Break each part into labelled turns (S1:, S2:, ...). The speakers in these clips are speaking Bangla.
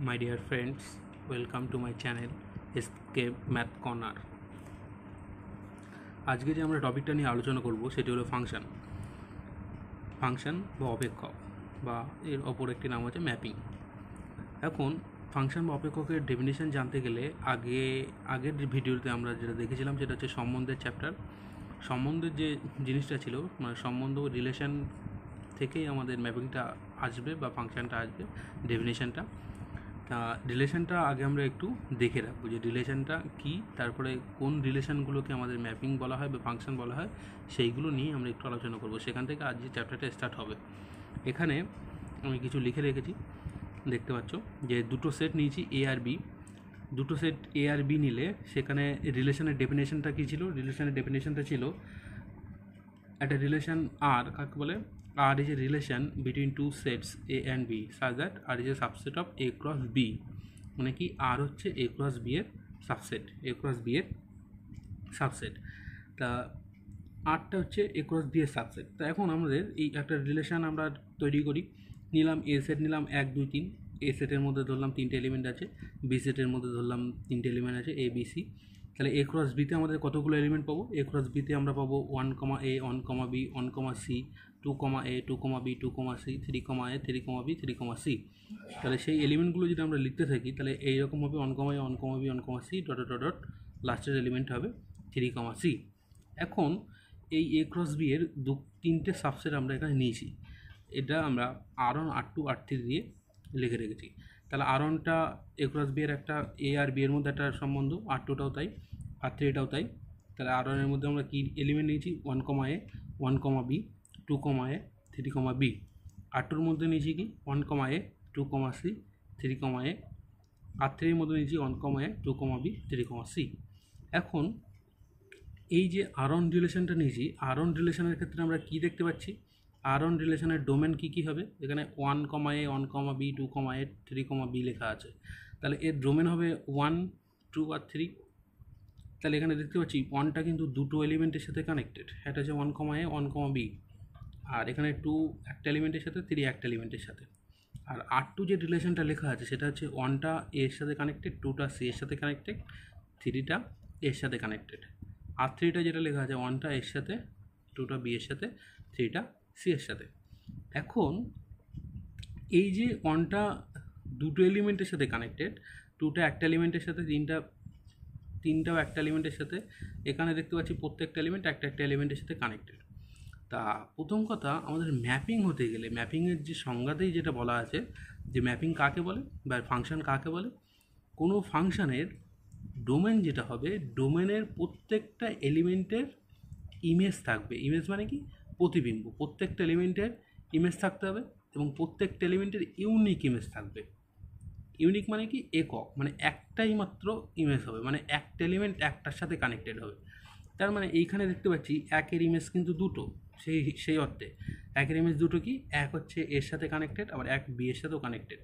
S1: My dear friends, welcome to my channel Escape Math Corner. আজকে যে আমরা টপিকটা নিয়ে আলোচনা করব সেটি হলো ফাংশন বা অপেক্ষক, বা এর অপর একটি নাম হচ্ছে ম্যাপিং। এখন ফাংশন বা অপেক্ষকের ডেফিনিশন জানতে গেলে আগের ভিডিওতে আমরা যেটা দেখেছিলাম সেটা হচ্ছে সম্বন্ধের চ্যাপ্টার। সম্বন্ধের যে জিনিসটা ছিল, মানে সম্বন্ধ রিলেশন থেকেই আমাদের ম্যাপিংটা আসবে বা ফাংশনটা আসবে, ডেফিনিশনটা। রিলেশনটা আগে আমরা একটু দেখে রাখবো যে রিলেশনটা কী, তারপরে কোন রিলেশনগুলোকে আমাদের ম্যাপিং বলা হয় বা ফাংশন বলা হয়, সেইগুলো নিয়ে আমরা একটু আলোচনা করব। সেখান থেকে আজ যে চ্যাপ্টারটা স্টার্ট হবে। এখানে আমি কিছু লিখে রেখেছি, দেখতে পাচ্ছ যে দুটো সেট নিয়েছি এ আর বি। দুটো সেট এ আর বি নিলে সেখানে রিলেশনের ডেফিনেশনটা কী ছিল? রিলেশনের ডেফিনেশনটা ছিল একটা রিলেশন আর কাকে বলে? R is a relation between two sets A and B such that R is a subset of A cross B। মানে কি R হচ্ছে A cross B এর সাবসেট, A cross B এর সাবসেট। তা আরটা হচ্ছে A cross B এর সাবসেট। তা এখন আমাদের এই একটা রিলেশন আমরা তৈরি করি। নিলাম এ সেট, নিলাম 1 2 3। এ সেটের মধ্যে ধরলাম 3টে এলিমেন্ট আছে, বি সেটের মধ্যে ধরলাম 3টে এলিমেন্ট আছে A B C। তাহলে এ ক্রস বিতে আমাদের কতগুলো এলিমেন্ট পাবো? এ ক্রস বিতে আমরা পাবো 1, A 1, B 1, C 2, A 2, B 2, C 3, A 3, B 3, C। তাহলে সেই এলিমেন্টগুলো যদি আমরা লিখতে থাকি তাহলে এইরকম হবে 1, A 1, B 1, C dot dot dot লাস্টের এলিমেন্ট হবে 3, C। এখন এই এ ক্রস বি এর তিনটে সাবসেট আমরা এখানে নিয়েছি। এটা আমরা R1 R2 R3 দিয়ে লিখে রেখেছি। তাহলে R1টা এ ক্রস বি এর একটা এ আর বি এর মধ্যে একটা সম্বন্ধ, R2টাও তাই, R3টাও তাই। তাহলে R1 এর মধ্যে আমরা কি এলিমেন্ট নিয়েছি? 1, A 1, B 2, A 3, B। R2 এর মধ্যে নিয়েছি কি 1, A 2, C 3, A। R3 এর মধ্যে নিয়েছি 1, A 2, B 3, C। এখন এই যে R1 রিলেশনটা নিয়েছি, R1 রিলেশনের ক্ষেত্রে আমরা কি দেখতে পাচ্ছি? R1 রিলেশনের ডোমেন কী হবে? এখানে 1, A 1, B 2, A 3, B লেখা আছে। তাহলে এর ডোমেন হবে 1, 2 আর 3। তাহলে এখানে দেখতে পাচ্ছি 1টা কিন্তু দুটো এলিমেন্টের সাথে কানেক্টেড, এটা হচ্ছে 1, A 1, B। আর এখানে 2 একটা এলিমেন্টের সাথে, 3 একটা এলিমেন্টের সাথে। আর R2 যে রিলেশনটা লেখা আছে সেটা হচ্ছে 1টা এর সাথে কানেক্টেড, 2টা সি এর সাথে কানেক্টেড, 3টা এর সাথে কানেক্টেড। আর 3টা যেটা লেখা আছে 1টা এর সাথে, 2টা বি এর সাথে, 3টা সি এর সাথে। এখন এই যে 1টা দুটো এলিমেন্টের সাথে কানেক্টেড, 2টা একটা এলিমেন্টের সাথে, তিনটাও একটা এলিমেন্টের সাথে, এখানে দেখতে পাচ্ছি প্রত্যেকটা এলিমেন্ট একটা এলিমেন্টের সাথে কানেক্টেড। তা প্রথম কথা, আমাদের ম্যাপিং হতে গেলে ম্যাপিংয়ের যে সংজ্ঞাতেই যেটা বলা আছে যে ম্যাপিং কাকে বলে বা ফাংশন কাকে বলে, কোনো ফাংশনের ডোমেন যেটা হবে, ডোমেনের প্রত্যেকটা এলিমেন্টের ইমেজ থাকবে। ইমেজ মানে কি? প্রতিবিম্ব। প্রত্যেকটা এলিমেন্টের ইমেজ থাকতে হবে এবং প্রত্যেকটা এলিমেন্টের ইউনিক ইমেজ থাকবে। ইউনিক মানে কি? একক, মানে একটাই মাত্র ইমেজ হবে, মানে একটা এলিমেন্ট একটার সাথে কানেক্টেড হবে। তার মানে এইখানে দেখতে পাচ্ছি একের ইমেজ কিন্তু দুটো, সেই অর্থে একের ইমেজ দুটো কি? এক হচ্ছে এর সাথে কানেক্টেড, আবার এক বি এর সাথেও কানেক্টেড।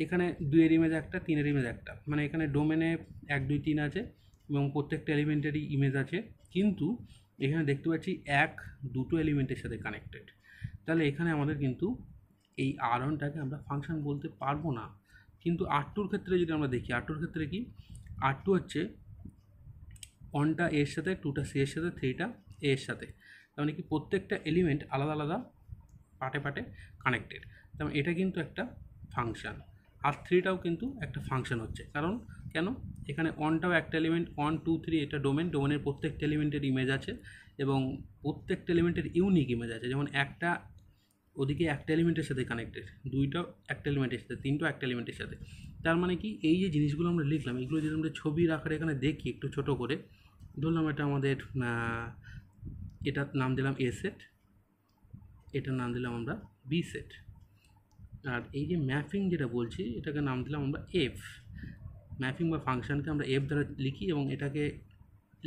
S1: এখানে 2-এর ইমেজ একটা, 3-এর ইমেজ একটা, মানে এখানে ডোমেনে 1 2 3 আছে এবং প্রত্যেকটা এলিমেন্টেরই ইমেজ আছে। কিন্তু এখানে দেখতে পাচ্ছি দুটো এলিমেন্টের সাথে কানেক্টেড। তাহলে এখানে আমাদের কিন্তু এই R1টাকে আমরা ফাংশন বলতে পারবো না। কিন্তু R2-র ক্ষেত্রে যদি আমরা দেখি, R2-র ক্ষেত্রে কি? R2 হচ্ছে 1টা এর সাথে, 2টা সি এর সাথে, 3টা এর সাথে। তার মানে কি প্রত্যেকটা এলিমেন্ট আলাদা আলাদা পার্টে পার্টে কানেক্টেড। তেমন এটা কিন্তু একটা ফাংশন। আর 3টাও কিন্তু একটা ফাংশন হচ্ছে, কারণ কেন? এখানে 1টাও একটা এলিমেন্ট, 1 2 3 এটা ডোমেনের প্রত্যেকটা এলিমেন্টের ইমেজ আছে এবং প্রত্যেকটা এলিমেন্টের ইউনিক ইমেজ আছে। যেমন একটা ওদিকে একটা এলিমেন্টের সাথে কানেক্টেড, 2টাও একটা এলিমেন্টের সাথে, 3টাও একটা এলিমেন্টের সাথে। তার মানে কি? এই যে জিনিসগুলো আমরা লিখলাম, এগুলো যদি আমরা ছবির আকারে এখানে দেখি একটু ছোট করে, ধরলাম এটা আমাদের এটার নাম দিলাম এ সেট, এটার নাম দিলাম আমরা বি সেট। আর এই যে ম্যাপিং যেটা বলছি এটাকে নাম দিলাম আমরা এফ। ম্যাপিং বা ফাংশনকে আমরা এফ দ্বারা লিখি এবং এটাকে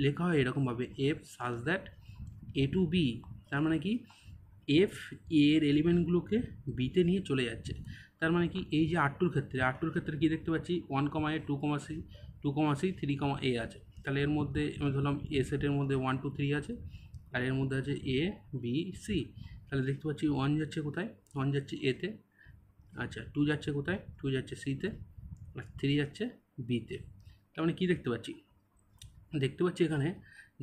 S1: লেখা হয় এরকমভাবে, F such that a two B. তার মানে কি? এফ এর এলিমেন্টগুলোকে বিতে নিয়ে চলে যাচ্ছে। তার মানে কি? এই যে R2-র ক্ষেত্রে কী দেখতে পাচ্ছি? 1, A 2, C 3, A আছে। তাহলে এর মধ্যে আমি ধরলাম এ সেটের মধ্যে 1 2 3 আছে, আর এর মধ্যে আছে A B C। তাহলে দেখতে পাচ্ছি 1 যাচ্ছে কোথায়? 1 যাচ্ছে এতে, আচ্ছা, 2 যাচ্ছে কোথায়? 2 যাচ্ছে সিতে, আর 3 যাচ্ছে বিতে। তার মানে কী দেখতে পাচ্ছি? দেখতে পাচ্ছি এখানে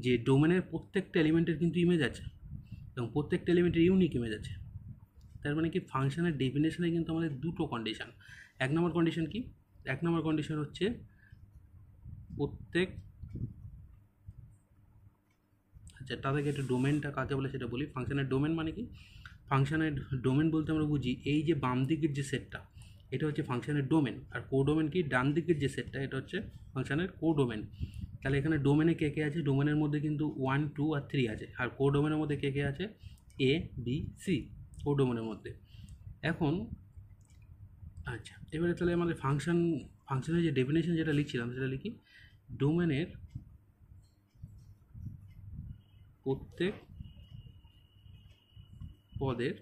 S1: যে ডোমেনের প্রত্যেকটা এলিমেন্টের কিন্তু ইমেজ আছে এবং প্রত্যেকটা এলিমেন্টের ইউনিক ইমেজ আছে। তার মানে কি ফাংশনের ডেফিনেশনে কিন্তু আমাদের দুটো কন্ডিশন। এক নম্বর কন্ডিশন কি? এক নম্বর কন্ডিশন হচ্ছে প্রত্যেক, আচ্ছা তাদেরকে একটু ডোমেনটা কাকে বলে সেটা বলি। ফাংশনের ডোমেন মানে কি? ফাংশনের ডোমেন বলতে আমরা বুঝি এই যে বাম দিকের যে সেটটা, এটা হচ্ছে ফাংশনের ডোমেন। আর কোডোমেন কি? ডান দিকের যে সেটটা, এটা হচ্ছে ফাংশনের কোডোমেন। তাহলে এখানে ডোমেনে কে কে আছে? ডোমেনের মধ্যে কিন্তু 1, 2 আর 3 আছে। আর কোডোমেনের মধ্যে কে কে আছে? এ, বি, সি, কোডোমেনের মধ্যে। এখন আচ্ছা, এবারে তাহলে আমাদের ফাংশনের যে ডেফিনেশন যেটা লিখছিলাম সেটা লিখি, ডোমেনের প্রত্যেক পদের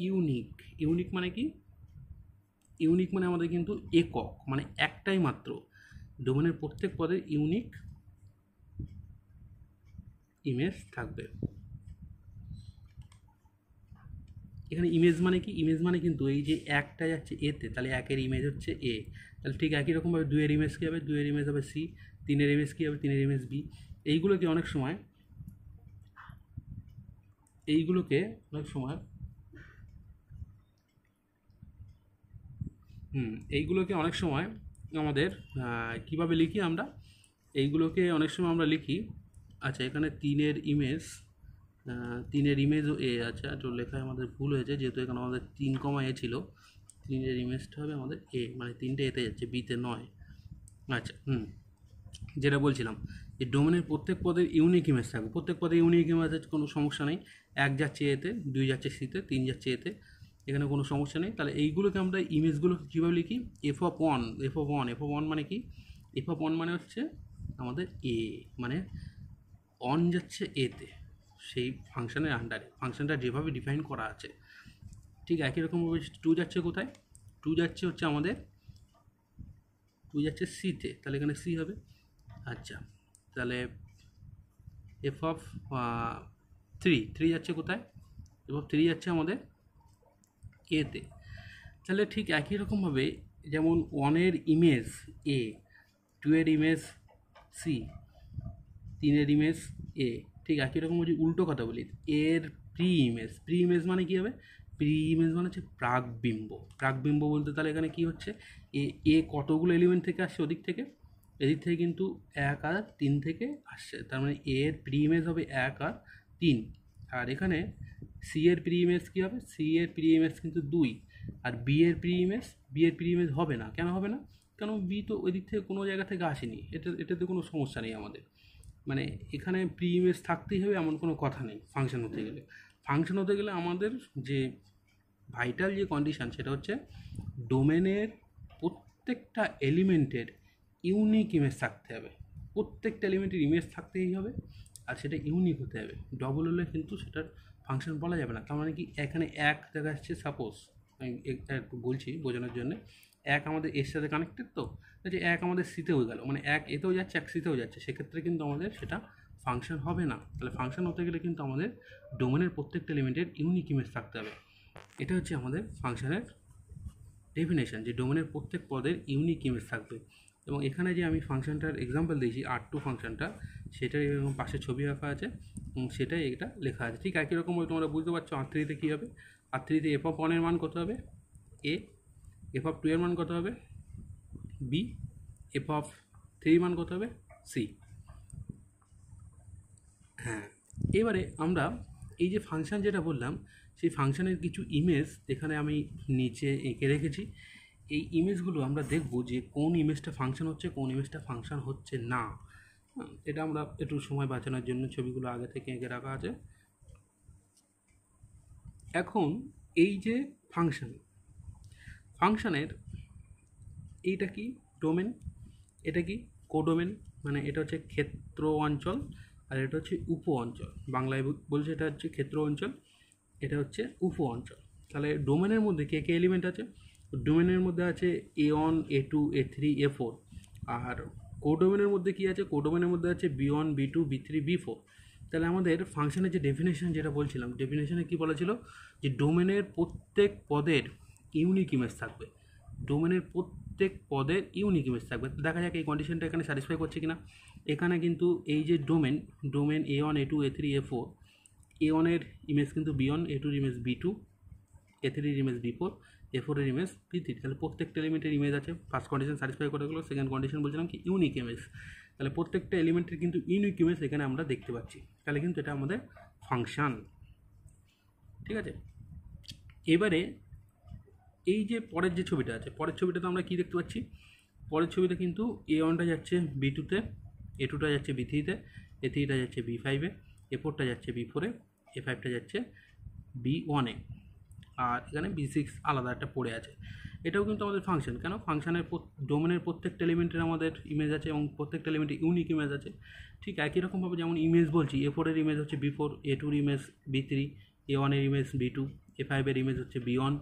S1: ইউনিক। ইউনিক মানে কি? ইউনিক মানে আমাদের কিন্তু একক, মানে একটাই মাত্র। ডোমেনের প্রত্যেক পদের ইউনিক ইমেজ থাকবে। এখানে ইমেজ মানে কি? ইমেজ মানে কিন্তু এই যে একটা যাচ্ছে এতে, তাহলে একের ইমেজ হচ্ছে এ। তাহলে ঠিক একই রকমভাবে 2 এর ইমেজ কী হবে? 2 এর ইমেজ হবে সি। 3 এর ইমেজ কী হবে? 3 এর ইমেজ বি। এইগুলোকে অনেক সময় এইগুলোকে অনেক সময় আমাদের কীভাবে লিখি আমরা? এইগুলোকে অনেক সময় আমরা লিখি, আচ্ছা এখানে 3 এর ইমেজ, 3 এর ইমেজও এ আছে। তো লেখায় আমাদের ভুল হয়েছে, যেহেতু এখানে আমাদের 3, এ ছিল। 3 এর ইমেজটা হবে আমাদের এ, মানে 3টে এতে যাচ্ছে, বিতে নয়। আচ্ছা, যেটা বলছিলাম যে ডোমেনের প্রত্যেক পদের ইউনিক ইমেজ থাকবে। প্রত্যেক পদে ইউনিক ইমেজ আছে, কোনো সমস্যা নেই। 1 যাচ্ছে এতে, 2 যাচ্ছে সিতে, 3 যাচ্ছে এতে, এখানে কোনো সমস্যা নেই। তাহলে এইগুলোকে আমরা ইমেজগুলো কীভাবে লিখি? F of one. F of one মানে কি? এফ অফ ওয়ান মানে হচ্ছে আমাদের এ, মানে অন যাচ্ছে এতে, সেই ফাংশনের আন্ডারে, ফাংশনটা যেভাবে ডিফাইন করা আছে। ঠিক একই রকমভাবে 2 যাচ্ছে কোথায়? 2 যাচ্ছে হচ্ছে আমাদের, 2 যাচ্ছে সিতে, তাহলে এখানে সি হবে। আচ্ছা, তাহলে এফ অফ 3 যাচ্ছে কোথায়? এফ অফ 3 যাচ্ছে আমাদের এতে। তাহলে ঠিক একই রকমভাবে যেমন 1 এর ইমেজ এ, 2 এর ইমেজ সি, 3 এর ইমেজ এ, ঠিক একই রকম যদি উল্টো কথা বলি, এর প্রি ইমেজ মানে কী হবে? প্রি ইমেজ মানে হচ্ছে প্রাকবিম্ব। প্রাকবিম্ব বলতে তাহলে এখানে কী হচ্ছে? এ কতগুলো এলিমেন্ট থেকে আসছে? ওদিক থেকে, এদিক থেকে কিন্তু 1 আর 3 থেকে আসছে। তার মানে এর প্রি ইমেজ হবে 1 আর 3। আর এখানে সি এর প্রি ইমেজ কী হবে? সি এর প্রি ইমেজ কিন্তু 2। আর বি এর প্রি ইমেজ হবে না। কেন হবে না? কারণ বি তো ওই দিক থেকে কোনো জায়গা থেকে আসেনি। এটাতে কোনো সমস্যা নেই আমাদের। মানে এখানে প্রি ইমেজ থাকতেই হবে এমন কোনো কথা নেই ফাংশন হতে গেলে। ফাংশন হতে গেলে আমাদের যে ভাইটাল যে কন্ডিশান সেটা হচ্ছে ডোমেনের প্রত্যেকটা এলিমেন্টের ইউনিক ইমেজ থাকতে হবে। প্রত্যেকটা এলিমেন্টের ইমেজ থাকতেই হবে, আর সেটা ইউনিক হতে হবে। ডবল হলে কিন্তু সেটার ফাংশন বলা যাবে না। তার মানে কি এখানে 1 দেখা যাচ্ছে, সাপোজ আমি একটু বলছি বোঝানোর জন্য, 1 আমাদের এর সাথে কানেক্টেড, তো যে 1 আমাদের সিতেও গেল, মানে 1 এতেও যাচ্ছে 1 সিতেও যাচ্ছে, সেক্ষেত্রে কিন্তু আমাদের সেটা ফাংশন হবে না। তাহলে ফাংশন হতে গেলে কিন্তু আমাদের ডোমেনের প্রত্যেকটা এলিমেন্টের ইউনিক ইমেজ থাকতে হবে। এটা হচ্ছে আমাদের ফাংশনের ডেফিনেশন, যে ডোমেনের প্রত্যেক পদের ইউনিক ইমেজ থাকবে। এবং এখানে যে আমি ফাংশনটার এক্সাম্পল দিয়েছি R2 ফাংশনটা, সেটার এরকম পাশে ছবি আঁকা আছে এবং সেটাই এটা লেখা আছে। ঠিক একই রকম তোমরা বুঝতে পারছো R3-তে কী হবে? R3-তে এফ অফ 1 এর মান কত হবে? এ। এফ অফ 2 এর মান কত হবে? বি। এফ অফ 3 মান কত হবে? সি। হ্যাঁ, এবারে আমরা এই যে ফাংশন যেটা বললাম, সেই ফাংশনের কিছু ইমেজ এখানে আমি নিচে এঁকে রেখেছি। এই ইমেজগুলো আমরা দেখব যে কোন ইমেজটা ফাংশন হচ্ছে, কোন ইমেজটা ফাংশন হচ্ছে না। এটা আমরা একটু সময় বাঁচানোর জন্য ছবিগুলো আগে থেকে এঁকে রাখা আছে। এখন এই যে ফাংশনের এইটা কি? ডোমেন। এটা কি? কোডোমেন। মানে এটা হচ্ছে ক্ষেত্র অঞ্চল, আর এটা হচ্ছে উপ অঞ্চল। বাংলায় বলছে এটা হচ্ছে ক্ষেত্র অঞ্চল, এটা হচ্ছে উপ অঞ্চল। তাহলে ডোমেনের মধ্যে কে কে এলিমেন্ট আছে? ডোমেনের মধ্যে আছে A1, A2, A3, A4। আর কোডোমেনের মধ্যে কি আছে? কোডোমেনের মধ্যে আছে B1, B2, B3, B4। তাহলে আমাদের ফাংশনের যে ডেফিনেশন যেটা বলছিলাম, ডেফিনেশনে কী বলা ছিল যে ডোমেনের প্রত্যেক পদের ইউনিক ইমেজ থাকবে, ডোমেনের প্রত্যেক পদের ইউনিক ইমেজ থাকবে। দেখা যাক এই কন্ডিশনটা এখানে স্যাটিসফাই করছে কিনা। এখানে কিন্তু এই যে domain A1 A2 A3 A4, A1 এর ইমেজ কিন্তু B1, A2 এর ইমেজ B2, A3 এর ইমেজ B4, A4 এর ইমেজ B3। তাহলে প্রত্যেকটা এলিমেন্টের ইমেজ আছে। ফার্স্ট কন্ডিশন স্যাটিসফাই করে গেলো। সেকেন্ড কন্ডিশন বলছিলাম কি ইউনিক ইমেজ। তাহলে প্রত্যেকটা এলিমেন্টের কিন্তু ইউনিক ইমেজ এখানে আমরা দেখতে পাচ্ছি। তাহলে কিন্তু এটা আমাদের ফাংশান, ঠিক আছে। এবারে এই যে পরের যে ছবিটা আছে, পরের ছবিটাতে আমরা কী দেখতে পাচ্ছি, পরের ছবিতে কিন্তু A1টা যাচ্ছে B2-তে, A2টা যাচ্ছে B3-তে, A3টা যাচ্ছে B5-এ, A4টা যাচ্ছে B4-এ, A5টা যাচ্ছে B1-এ, আর এখানে B6 আলাদা একটা পড়ে আছে। এটাও কিন্তু আমাদের ফাংশন। কেন? ফাংশনের ডোমেনের প্রত্যেকটা এলিমেন্টের আমাদের ইমেজ আছে এবং প্রত্যেকটা এলিমেন্টের ইউনিক ইমেজ আছে। ঠিক একই রকমভাবে যেমন ইমেজ বলছি, A4 এর ইমেজ হচ্ছে B4, A2 এর ইমেজ B3, A1 এর ইমেজ B2, A5 এর ইমেজ হচ্ছে B1।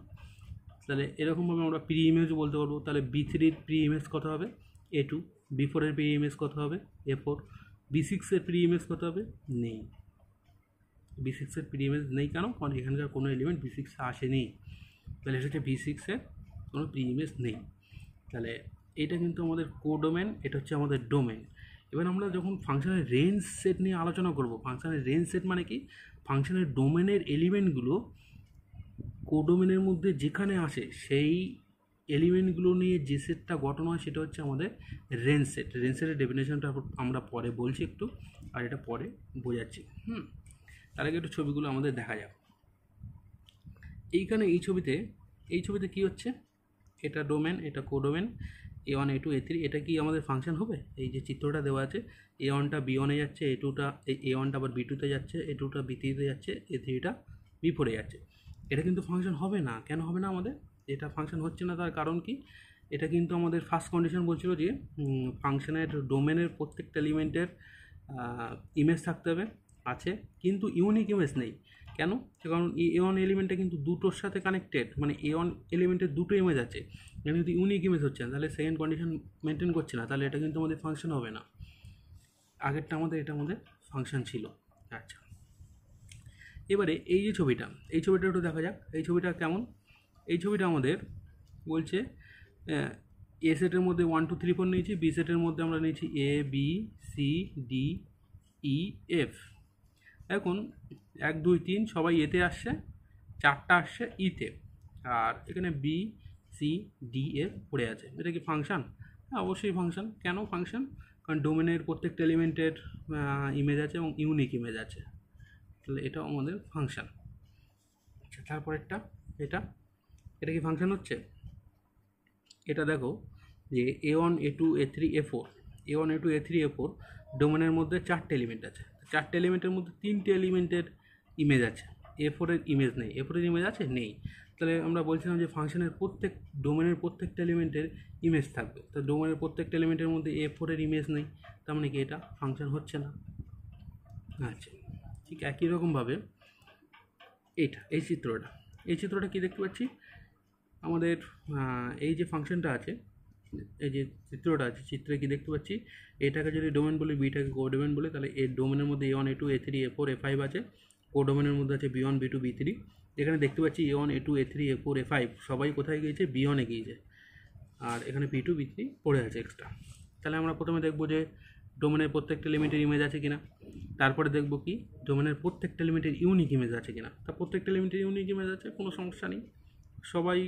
S1: তাহলে এরকমভাবে আমরা প্রি ইমেজও বলতে পারবো। তাহলে B3-র প্রি ইমেজ কত হবে? A2। B4-এর প্রি ইমেজ কত হবে? A4। B6-এর প্রি ইমেজ কত হবে? নেই। B6-এর প্রি ইমেজ নেই কেন? কারণ এখানকার কোনো এলিমেন্ট B6-এ আসেনি। তাহলে এটা হচ্ছে B6-এর কোনো প্রি ইমেজ নেই। তাহলে এটা কিন্তু আমাদের কোডোমেন, এটা হচ্ছে আমাদের ডোমেন। এবার আমরা যখন ফাংশনের রেঞ্জ সেট নিয়ে আলোচনা করব, ফাংশনের রেঞ্জ সেট মানে কি? ফাংশনের ডোমেনের এলিমেন্টগুলো কোডোমেনের মধ্যে যেখানে আসে সেই এলিমেন্টগুলো নিয়ে যে সেটটা গঠন হয় সেটা হচ্ছে আমাদের রেঞ্জ সেট। রেঞ্জ সেটের ডেফিনেশনটা আমরা পরে বলছি একটু, আর এটা পরে বোঝাচ্ছি। তার আগে একটু ছবিগুলো আমাদের দেখা যাক। এইখানে এই ছবিতে কি হচ্ছে? এটা ডোমেন, এটা কোডোমেন, A1 A2 A3। এটা কি আমাদের ফাংশন হবে? এই যে চিত্রটা দেওয়া আছে, A1টা B1-এ যাচ্ছে, A1টা আবার B2-তে যাচ্ছে, A2টা B3-তে যাচ্ছে, A3টা B4-এ যাচ্ছে। এটা কিন্তু ফাংশন হবে না। কেন হবে না আমাদের? এটা ফাংশন হচ্ছে না, তার কারণ কি? এটা কিন্তু আমাদের ফার্স্ট কন্ডিশন বলছিল যে ফাংশনের ডোমেনের প্রত্যেকটা এলিমেন্টের ইমেজ থাকতে হবে, আছে, কিন্তু ইউনিক ইমেজ নেই। কেন? কারণ A1 এলিমেন্টটা কিন্তু দুটোর সাথে কানেক্টেড, মানে A1 এলিমেন্টের দুটো ইমেজ আছে, এটা কিন্তু ইউনিক ইমেজ হচ্ছে না। তাহলে সেকেন্ড কন্ডিশন মেনটেন করছে না, তাহলে এটা কিন্তু আমাদের ফাংশন হবে না। আগেরটা এটা আমাদের ফাংশন ছিল। আচ্ছা, এবারে এই যে ছবিটা একটু দেখা যাক। এই ছবিটা কেমন? এই ছবিটা আমাদের বলছে এ সেটের মধ্যে 1 2 3 4 নিয়েছি, বি সেটের মধ্যে আমরা নিয়েছি ABCDEF। এখন 1 2 3 সবাই এতে আসছে, 4টা আসছে ইতে, আর এখানে BCDF পড়ে আছে। এটা কি ফাংশন? হ্যাঁ, অবশ্যই ফাংশন। কেন ফাংশন? কারণ ডোমেনের প্রত্যেকটা এলিমেন্টের ইমেজ আছে এবং ইউনিক ইমেজ আছে। তাহলে এটাও আমাদের ফাংশন। আচ্ছা, তারপরেরটা এটা কি ফাংশন হচ্ছে? এটা দেখো যে A1 A2 A3 A4, A1 A2 A3 A4 ডোমেনের মধ্যে 4টে এলিমেন্ট আছে। 4টে এলিমেন্টের মধ্যে 3টে এলিমেন্টের ইমেজ আছে, A4-এর ইমেজ নেই। A4-এর ইমেজ আছে? নেই। তাহলে আমরা বলছিলাম যে ফাংশনের ডোমেনের প্রত্যেকটা এলিমেন্টের ইমেজ থাকবে। তো ডোমেনের প্রত্যেকটা এলিমেন্টের মধ্যে A4-এর ইমেজ নেই, তার মানে কি এটা ফাংশন হচ্ছে না। আচ্ছা, ঠিক একই রকমভাবে এই চিত্রটা কি দেখতে পাচ্ছি? আমাদের এই যে ফাংশনটা আছে, এই যে চিত্রটা আছে, চিত্রে কি দেখতে পাচ্ছি? এটাকে যদি ডোমেন বলি, বিটাকে কোডোমেন বলি, তাহলে এর ডোমেনের মধ্যে A1 A2 A3 A4 A5 আছে, কোডোমেনের মধ্যে আছে B1 B2 B3। এখানে দেখতে পাচ্ছি A1 A2 A3 A4 A5 সবাই কোথায় গিয়েছে? B1-এ গিয়েছে, আর এখানে B2 B3 পড়ে আছে এক্সট্রা। তাহলে আমরা প্রথমে দেখবো যে ডোমেনের প্রত্যেকটা এলিমেন্টের ইমেজ আছে কিনা, তারপরে দেখবো কি ডোমেনের প্রত্যেকটা এলিমেন্টের ইউনিক ইমেজ আছে কিনা। তা প্রত্যেকটা এলিমেন্টের ইউনিক ইমেজ আছে, কোনো সমস্যা নেই। সবাই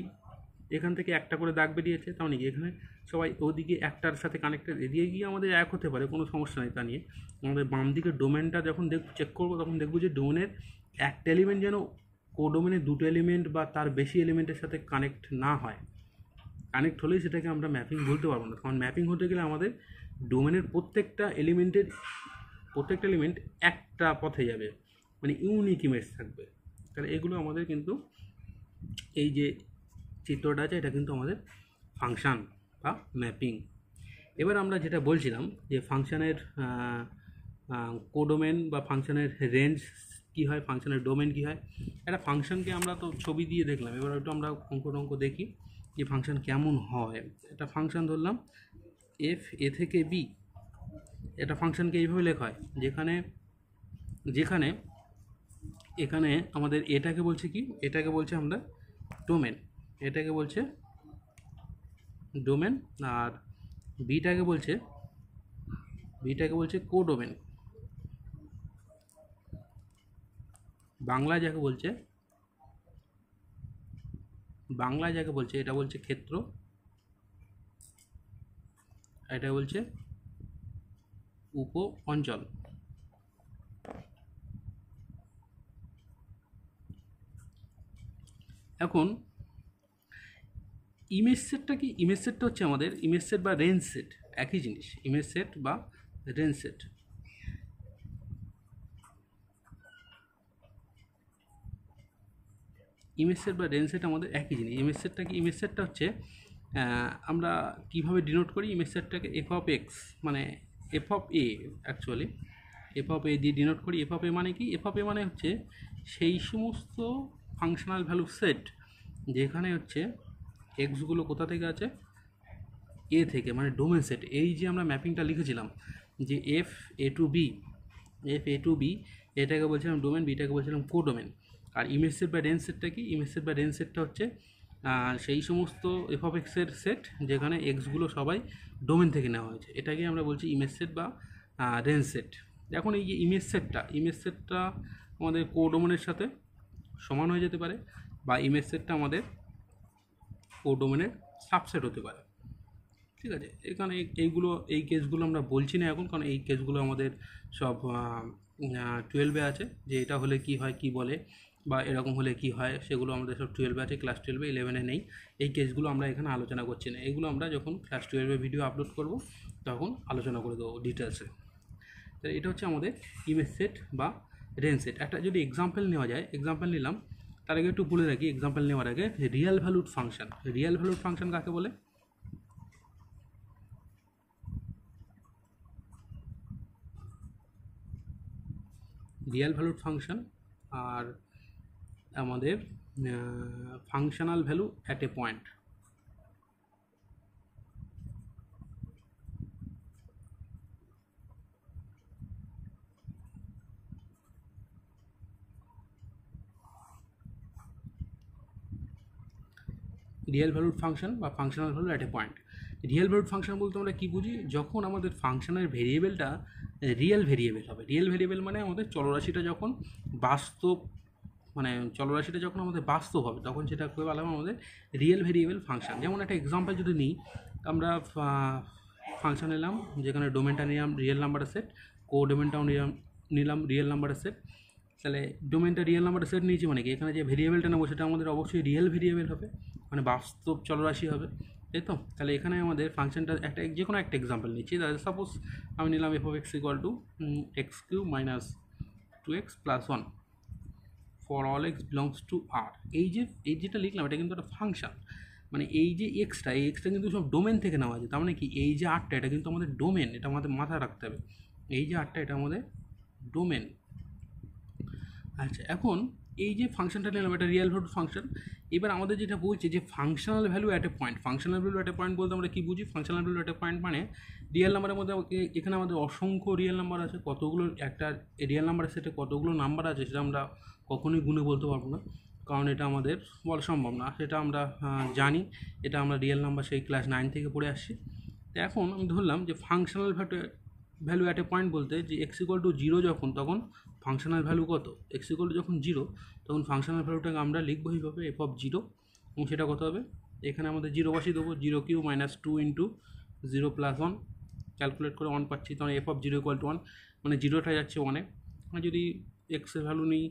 S1: এখান থেকে একটা করে দাগ বেরিয়েছে, তার মানে কি এখানে সবাই ওদিকে একটার সাথে কানেক্টেড, এদিকে গিয়ে আমাদের এক হতে পারে, কোনো সমস্যা নেই তা নিয়ে। আমাদের বাম দিকের ডোমেনটা যখন চেক করবো তখন দেখবো যে ডোমেনের একটা এলিমেন্ট যেন কোডোমেনের দুটো এলিমেন্ট বা তার বেশি এলিমেন্টের সাথে কানেক্ট না হয়। কানেক্ট হলেই সেটাকে আমরা ম্যাপিং বলতে পারবো না, কারণ ম্যাপিং হতে গেলে আমাদের ডোমেনের প্রত্যেকটা এলিমেন্ট একটা পথে যাবে, মানে ইউনিক ইমেজ থাকবে। তাহলে এগুলো আমাদের কিন্তু এই যে চিত্রটা আছে এটা কিন্তু আমাদের ফাংশান বা ম্যাপিং। এবার আমরা যেটা বলছিলাম যে ফাংশানের কোডোমেন বা ফাংশানের রেঞ্জ কী হয়, ফাংশানের ডোমেন কী হয়। একটা ফাংশানকে আমরা তো ছবি দিয়ে দেখলাম, এবার একটু আমরা অঙ্ক দেখি যে ফাংশান কেমন হয়। একটা ফাংশান ধরলাম F A থেকে B। এটা ফাংশানকে এইভাবে লেখা হয়, যেখানে যেখানে এখানে আমাদের এটাকে বলছে কি, এটাকে বলছে আমরা ডোমেন, এটাকে বলছে ডোমেন, আর বিটাকে বলছে কোডোমেন। বাংলা যাকে বলছে এটা বলছে ক্ষেত্র, এটা বলছে উপ অঞ্চল। এখন ইমেজ সেটটা কি? ইমেজ সেটটা হচ্ছে আমাদের ইমেজ সেট বা রেঞ্জ সেট, একই জিনিস, ইমেজ সেট বা রেঞ্জ সেট। ইমেজ সেট বা রেঞ্জ সেট আমাদের একই জিনিস। ইমেজ সেটটা কি? ইমেজ সেটটা হচ্ছে আমরা কীভাবে ডিনোট করি ইমেজ সেটটাকে? এফ অফ এক্স মানে F of A, actually F of A দিয়ে ডিনোট করি। এফ অফ এ মানে কি? এফ অফ এ মানে হচ্ছে সেই সমস্ত ফাংশনাল ভ্যালু সেট যেখানে হচ্ছে এক্সগুলো কোথা থেকে আছে? এ থেকে, মানে ডোমেন সেট। এই যে আমরা ম্যাপিংটা লিখেছিলাম যে এফ এ টু বি, এটাকে বলছিলাম ডোমেন, বিটাকে বলছিলাম কোডোমেন। আর ইমেজ সেট বা রেঞ্জ সেটটা কি? ইমেজ সেট বা রেঞ্জ সেটটা হচ্ছে সেই সমস্ত এফ অফ এক্সের সেট যেখানে এক্সগুলো সবাই ডোমেন থেকে নেওয়া হয়েছে, এটাকে আমরা বলছি ইমেজ সেট বা রেঞ্জ সেট। এখন এই যে ইমেজ সেটটা আমাদের কোডোমেনের সাথে সমান হয়ে যেতে পারে, বা ইমেজ সেটটা আমাদের কোডোমেনের সাবসেট হতে পারে। ঠিক আছে, এখানে এই কেসগুলো আমরা বলছি না এখন, কারণ এই কেসগুলো আমাদের সব 12-এ আছে, যে এটা হলে কি হয়, কি বলে, বা এরকম হলে কি হয়, সেগুলো আমাদের সব 12-এ আছে, ক্লাস 12-এ, 11-এ নেই। এই কেসগুলো আমরা এখানে আলোচনা করছি না, এগুলো আমরা যখন ক্লাস 12-এ ভিডিও আপলোড করব তখন আলোচনা করে দেবো ডিটেলসে। তো এটা হচ্ছে আমাদের ইমেজ সেট বা রেঞ্জ সেট। একটা যদি এক্সাম্পল নেওয়া যায়, এক্সাম্পল নিলাম, তার আগে একটু বলে রাখি এক্সাম্পল নেওয়ার আগে, রিয়েল ভ্যালুড ফাংশন কাকে বলে? রিয়েল ভ্যালুড ফাংশন আর আমাদের functional value at a point. Real valued function বা functional value at a point. Real valued function বলতে আমরা কী বুঝি? যখন আমাদের ফাংশনের ভেরিয়েবলটা রিয়েল ভেরিয়েবল হবে। রিয়েল ভেরিয়েবল মানে আমাদের চলরাশিটা যখন বাস্তব, মানে চলরাশিটা যখন আমাদের বাস্তব হবে তখন সেটাকে বলা হবে আমাদের রিয়েল ভেরিয়েবল ফাংশন। যেমন একটা এক্সাম্পল যদি নিই, আমরা ফাংশন নিলাম যেখানে ডোমেনটা নিলাম রিয়েল নাম্বারের সেট, কোডোমেনটাও নিলাম রিয়েল নাম্বারের সেট। তাহলে ডোমেনটা রিয়েল নাম্বারের সেট নিয়েছি মানে কি, এখানে যে ভেরিয়েবলটা নেবো সেটা আমাদের অবশ্যই রিয়েল ভেরিয়েবল হবে, মানে বাস্তব চলরাশি হবে, তাই তো? তাহলে এখানে আমাদের ফাংশনটা যে কোনো একটা এক্সাম্পল নিচ্ছি। তাহলে সাপোজ আমি নিলাম F of x equal to x cube minus 2x plus 1 for all X belongs to R. এই যেটা লিখলাম এটা কিন্তু একটা ফাংশন, মানে এই যে এক্সটা কিন্তু সব ডোমেন থেকে নেওয়া আছে। তার মানে কি, এই যে আরটা এটা কিন্তু আমাদের ডোমেন, এটা আমাদের মাথায় রাখতে হবে। এই যে আরটা এটা আমাদের ডোমেন। আচ্ছা, এখন এই যে ফাংশনটা নিলাম এটা রিয়েল ভ্যালুড ফাংশন। এবার আমাদের যেটা বলছে যে functional value at a point. Functional value at a point বলতে আমরা কী বুঝি? Functional value at a point মানে রিয়েল নাম্বারের মধ্যে এখানে আমাদের অসংখ্য রিয়েল নাম্বার আছে, কতগুলো একটা রিয়েল নাম্বারের সেটে কতগুলো নাম্বার আছে সেটা আমরা কখনোই গুণে বলতে পারবো না, কারণ এটা আমাদের বলা সম্ভব না। সেটা আমরা জানি, এটা আমরা রিয়েল নাম্বার সেই ক্লাস 9 থেকে পড়ে আসছি। তো এখন আমি ধরলাম যে functional value at a point বলতে যে এক্স ইকুয়াল টু 0 যখন, তখন ফাংশনাল ভ্যালু কত? এক্স ইকুয়াল টু যখন 0 তখন ফাংশনাল ভ্যালুটাকে আমরা লিখবো এইভাবে এফ অফ 0, এবং সেটা কত হবে? এখানে আমাদের 0 বসিয়ে দেবো, 0 cube minus 2 into 0 plus 1, calculate করে 1 পাচ্ছি, তখন এফ অফ 0 ইকুয়াল টু 1, মানে 0টা যাচ্ছে 1-এ। যদি এক্সের ভ্যালু নিই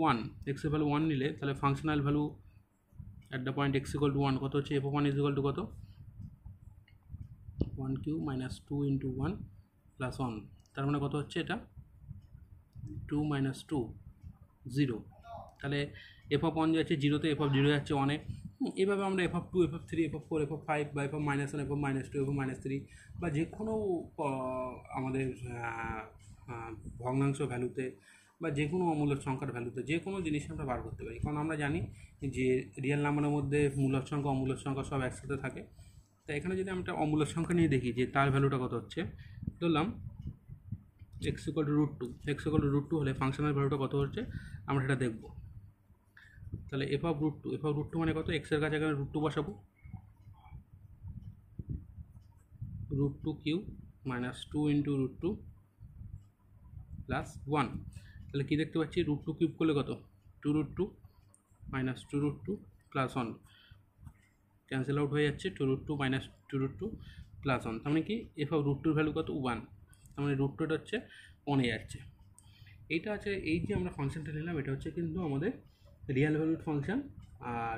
S1: 1, এক্সের ভ্যালু 1 নিলে তাহলে functional value at the point x equal to 1 কত হচ্ছে? F of 1 is equal to কত? 1 কিউ মাইনাস 2 ইন্টু 1 প্লাস 1, তার মানে কত হচ্ছে এটা? 2 মাইনাস 2 0। তাহলে এফ অফ 1 যাচ্ছে 0-তে, এফ অফ 0 যাচ্ছে 1-এ। এভাবে আমরা F of 2, F of 3, F of 4, F of 5 বা F of minus 1, F of minus 2, F of minus 3 বা যে কোনো আমাদের ভগ্নাংশ ভ্যালুতে বা যে কোনো অমূলক সংখ্যার ভ্যালুতে যে কোনো জিনিস আমরা বার করতে পারি, কারণ আমরা জানি যে রিয়েল নাম্বারের মধ্যে মূলক সংখ্যা অমূলক সংখ্যা সব একসাথে থাকে। তো এখানে যদি আমরা অমূলক সংখ্যা নিয়ে দেখি যে তার ভ্যালুটা কত হচ্ছে, ধরলাম x equal to root two, x equal to root two হলে ফাংশনাল ভ্যালুটা কত হচ্ছে আমরা সেটা দেখব। তাহলে F of root two, F of root two মানে কত, এক্সের কাছে এখানে রুট টু বসাবো, root two cube minus two into root two plus one. তাহলে কী দেখতে পাচ্ছি, রুট টু কিউব করলে কত, two root two minus two root two plus one, cancel out হয়ে যাচ্ছে, two root two minus two root two plus one. তার মানে কি এফ অফ রুট টুর ভ্যালু কত, ওয়ান। তার মানে রুট টুটা হচ্ছে ওয়ানে যাচ্ছে। এইটা আছে, এই যে আমরা ফাংশনটা নিলাম এটা হচ্ছে কিন্তু আমাদের রিয়েল ভ্যালুড ফাংশন। আর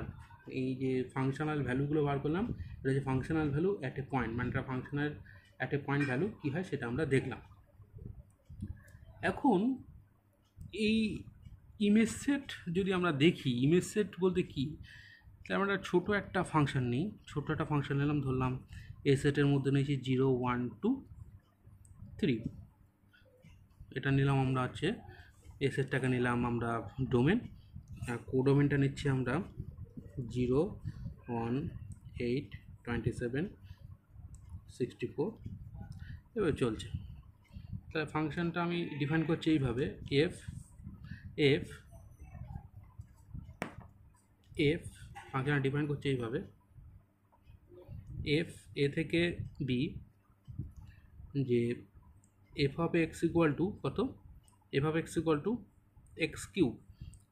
S1: এই যে ফাংশনাল ভ্যালুগুলো বার করলাম এটা হচ্ছে functional value at a point, মানে এটা functional at a point value কী হয় সেটা আমরা দেখলাম। এখন এই ইমেজ সেট যদি আমরা দেখি, ইমেজ সেট বলতে কী, তাহলে আমরা ছোটো একটা ফাংশন নিই, ছোটো একটা ফাংশন নিলাম, ধরলাম এ সেটের মধ্যে নিয়েছি 0 1 2 3, এটা নিলাম আমরা হচ্ছে এ সেটটাকে নিলাম আমরা ডোমেন, আর কোডোমেনটা নিচ্ছি আমরা 0 1 8 27 64, এবার চলছে। তাহলে ফাংশনটা আমি ডিফাইন করছি এইভাবে, এফ এফ এফ ফাংশনটা ডিফাইন করছি এইভাবে, এফ এ থেকে বি, যে F of x equal to কত, F of x equal to x cube,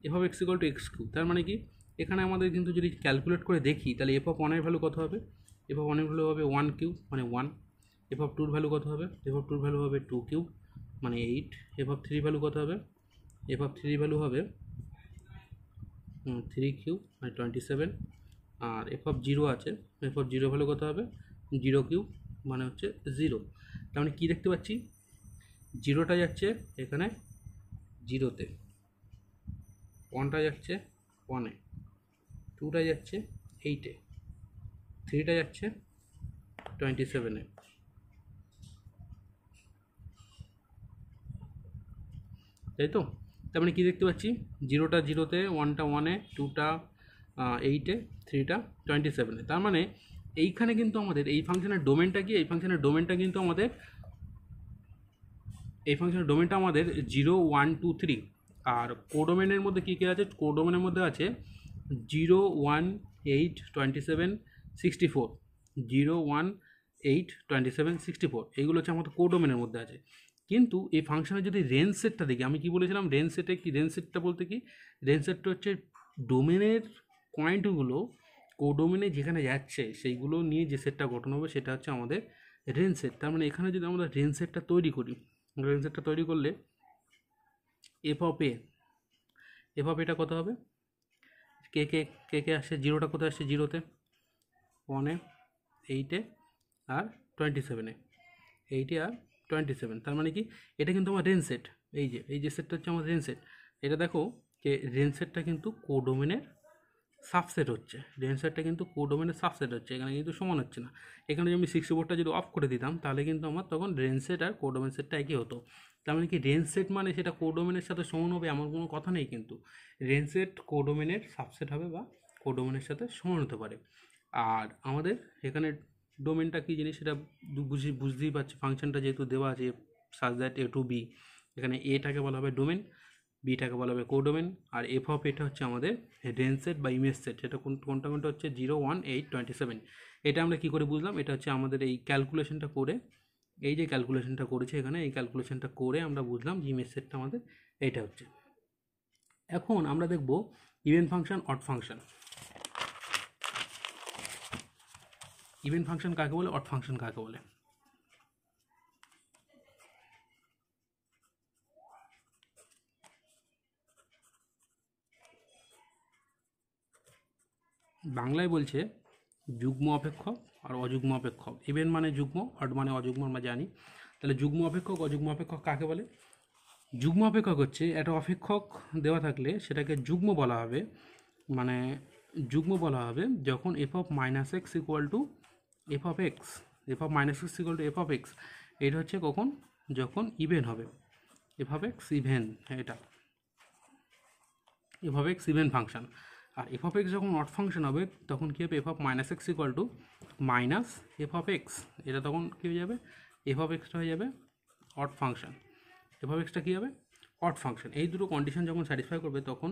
S1: F of x equal to x cube. তার মানে কি এখানে আমাদের কিন্তু যদি ক্যালকুলেট করে দেখি তাহলে এফ অফ ওয়ানের ভ্যালু কত হবে, এফ অফ ওয়ানের ভ্যালু হবে ওয়ান কিউ মানে one, F of tour value কত হবে, এফ অফ টুর ভ্যালু হবে টু কিউ মানে eight, F of three value কত হবে, এফ অফ থ্রি ভ্যালু হবে থ্রি কিউ মানে 27, আর এফ অফ জিরো আছে, এফ অফ জিরো ভ্যালু কত হবে, জিরো কিউ মানে হচ্ছে জিরো। তার মানে কী দেখতে পাচ্ছি, জিরোটা যাচ্ছে এখানে জিরোতে, ওয়ানটা যাচ্ছে ওয়ানে, টুটা যাচ্ছে এইটে, থ্রিটা যাচ্ছে 27-এ। তাই তো, তার মানে কী দেখতে পাচ্ছি, জিরোটা জিরোতে, ওয়ানটা ওয়ানে, টুটা এইটে, থ্রিটা 27-এ। তার মানে এইখানে কিন্তু আমাদের এই ফাংশনের ডোমেনটা কি, এই ফাংশনের ডোমেনটা কিন্তু আমাদের, এই ফাংশনের ডোমেনটা আমাদের 0 1 2 3, আর কোডোমেনের মধ্যে কী কী আছে, কোডোমেনের মধ্যে আছে 0 1 8 27 64, 0 1 8 27 64, এইগুলো হচ্ছে আমাদের কোডোমেনের মধ্যে আছে। কিন্তু এই ফাংশনের যদি রেঞ্জ সেটটা দেখি, আমি কি বলেছিলাম রেঞ্জ সেটে কি, রেঞ্জ সেটটা বলতে কি, রেঞ্জ সেটটা হচ্ছে ডোমেনের পয়েন্টগুলো কোডোমেনে যেখানে যাচ্ছে সেইগুলো নিয়ে যে সেটটা গঠন হবে সেটা হচ্ছে আমাদের রেঞ্জ সেট। তার মানে এখানে যদি আমরা রেঞ্জ সেটটা তৈরি করি, রেঞ্জ সেটটা তৈরি করলে F of A, F of এটা কত হবে, কে কে কে কে আসছে, জিরোটা কোথায় আসছে, জিরোতে, ওয়ানে, এইটে আর 27-এ, এইটে আর 27। তার মানে কি এটা কিন্তু আমার রেঞ্জ সেট, এই যে সেটটা হচ্ছে আমার রেঞ্জ সেট। এটা দেখো যে রেঞ্জ সেটটা কিন্তু কোডোমেনের সাবসেট হচ্ছে, রেঞ্জ সেটটা কিন্তু কোডোমেনের সাবসেট হচ্ছে, এখানে কিন্তু সমান হচ্ছে না। এখানে যদি আমি 64টা যদি অফ করে দিতাম তাহলে কিন্তু আমার তখন রেঞ্জ সেট আর কোডোমেন সেটটা একই হতো। তার মানে কি রেঞ্জ সেট মানে সেটা কোডোমেনের সাথে সমান হবে এমন কোনো কথা নেই, কিন্তু রেঞ্জ সেট কোডোমেনের সাবসেট হবে বা কোডোমেনের সাথে সমান হতে পারে। আর আমাদের এখানে ডোমেনটা কী জিনিস সেটা বুঝতেই পারছি, ফাংশনটা যেহেতু দেওয়া আছে such that a two B, এখানে এটাকে বলা হবে ডোমেন, বিটাকে বলা হবে কোডোমেন, আর এফ অফ এটা হচ্ছে আমাদের রেঞ্জ সেট বা ইমেজ সেট। সেটা কোনটা হচ্ছে 0 1 8 27। এটা আমরা কী করে বুঝলাম, এটা হচ্ছে আমাদের এই ক্যালকুলেশনটা করে, এই যে ক্যালকুলেশনটা করেছে এখানে, এই ক্যালকুলেশনটা করে আমরা বুঝলাম যে ইমেজ সেটটা আমাদের এইটা হচ্ছে। এখন আমরা দেখব even function, odd function. Even function কাকে বলে, অড ফাংশন কাকে বলে। বাংলায় বলছে যুগ্ম অপেক্ষক আর অযুগ্ম অপেক্ষক। ইভেন মানে যুগ্ম, অড মানে অযুগ্ম আমরা জানি। তাহলে যুগ্ম অপেক্ষক অযুগ্ম অপেক্ষক কাকে বলে, যুগ্ম অপেক্ষক হচ্ছে একটা অপেক্ষক দেওয়া থাকলে সেটাকে যুগ্ম বলা হবে, মানে যুগ্ম বলা হবে যখন f of minus x equal to F of x, F of minus x equal to F of x, এটা হচ্ছে কখন, যখন ইভেন হবে, এফ অফ এক্স ইভেন, এটা f of x even function. আর এফ অফ এক্স যখন অড ফাংশন হবে তখন কী হবে, F of minus x equal to minus f of x, এটা তখন কী হয়ে যাবে, এফ অফ এক্সটা হয়ে যাবে অড ফাংশন। এফ অফ এক্সটা কী হবে, অড ফাংশন। এই দুটো কন্ডিশন যখন স্যাটিসফাই করবে তখন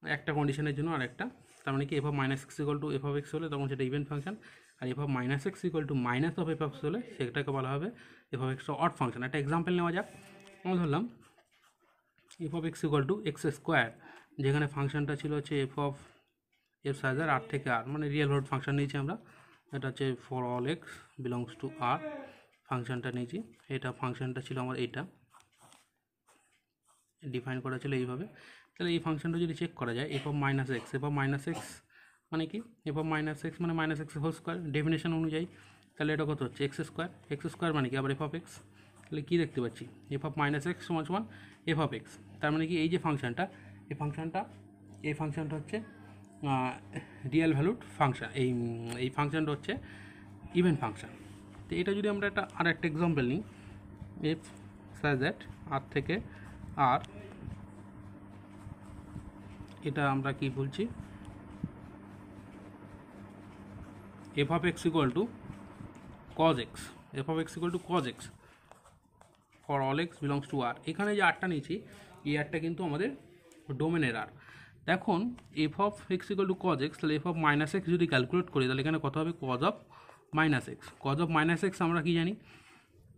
S1: একটা কন্ডিশনের জন্য আর একটা, তার মানে কি F of minus x equal to F of x হলে তখন সেটা ইভেন ফাংশন, আর f of minus x equal to minus of f of x হলে সেটাকে বলা হবে এফ অফ এক্সটা অড ফাংশন। একটা এক্সাম্পল নেওয়া যাক। আমরা ধরলাম f of x equal to x square, যেখানে ফাংশনটা ছিল হচ্ছে এফ অফ এফ সাইজের আর থেকে আর, মানে রিয়েল ভার্ড ফাংশন নিয়েছি আমরা। এটা হচ্ছে for all X belongs to R ফাংশনটা নিয়েছি। এটা ফাংশনটা ছিল আমার এইটা ডিফাইন করা ছিল এইভাবে। তাহলে এই ফাংশনটা যদি চেক করা যায়, f of minus x, F of minus x মানে কি, এফ অফ মাইনাস এক্স মানে minus x whole square definition অনুযায়ী। তাহলে এটা কত হচ্ছে, এক্স স্কোয়ার, এক্স স্কোয়ার মানে কি আবার এফ অফ এক্স। তাহলে কী দেখতে পাচ্ছি, এফ অফ মাইনাস এক্স সমান সমান এফ অফ এক্স। তার মানে কি এই যে ফাংশনটা, এই ফাংশনটা হচ্ছে রিয়েল ভ্যালুড ফাংশন, এই ফাংশনটা হচ্ছে ইভেন ফাংশন। তো এটা যদি আমরা আর একটা এক্সাম্পল নিই, এফ সাইজ দ্যাট আর থেকে আর, এটা আমরা কি বলছি, F of x equal to cos X, F of x equal to cos X for all X belongs to R. এখানে যে আরটা নিয়েছি, এই আরটা কিন্তু আমাদের ডোমেনের আর। এখন f of x equal to cos x, তাহলে এফ অফ মাইনাস এক্স যদি ক্যালকুলেট করি তাহলে এখানে কত হবে, cos of minus x. Cos of minus x আমরা কি জানি,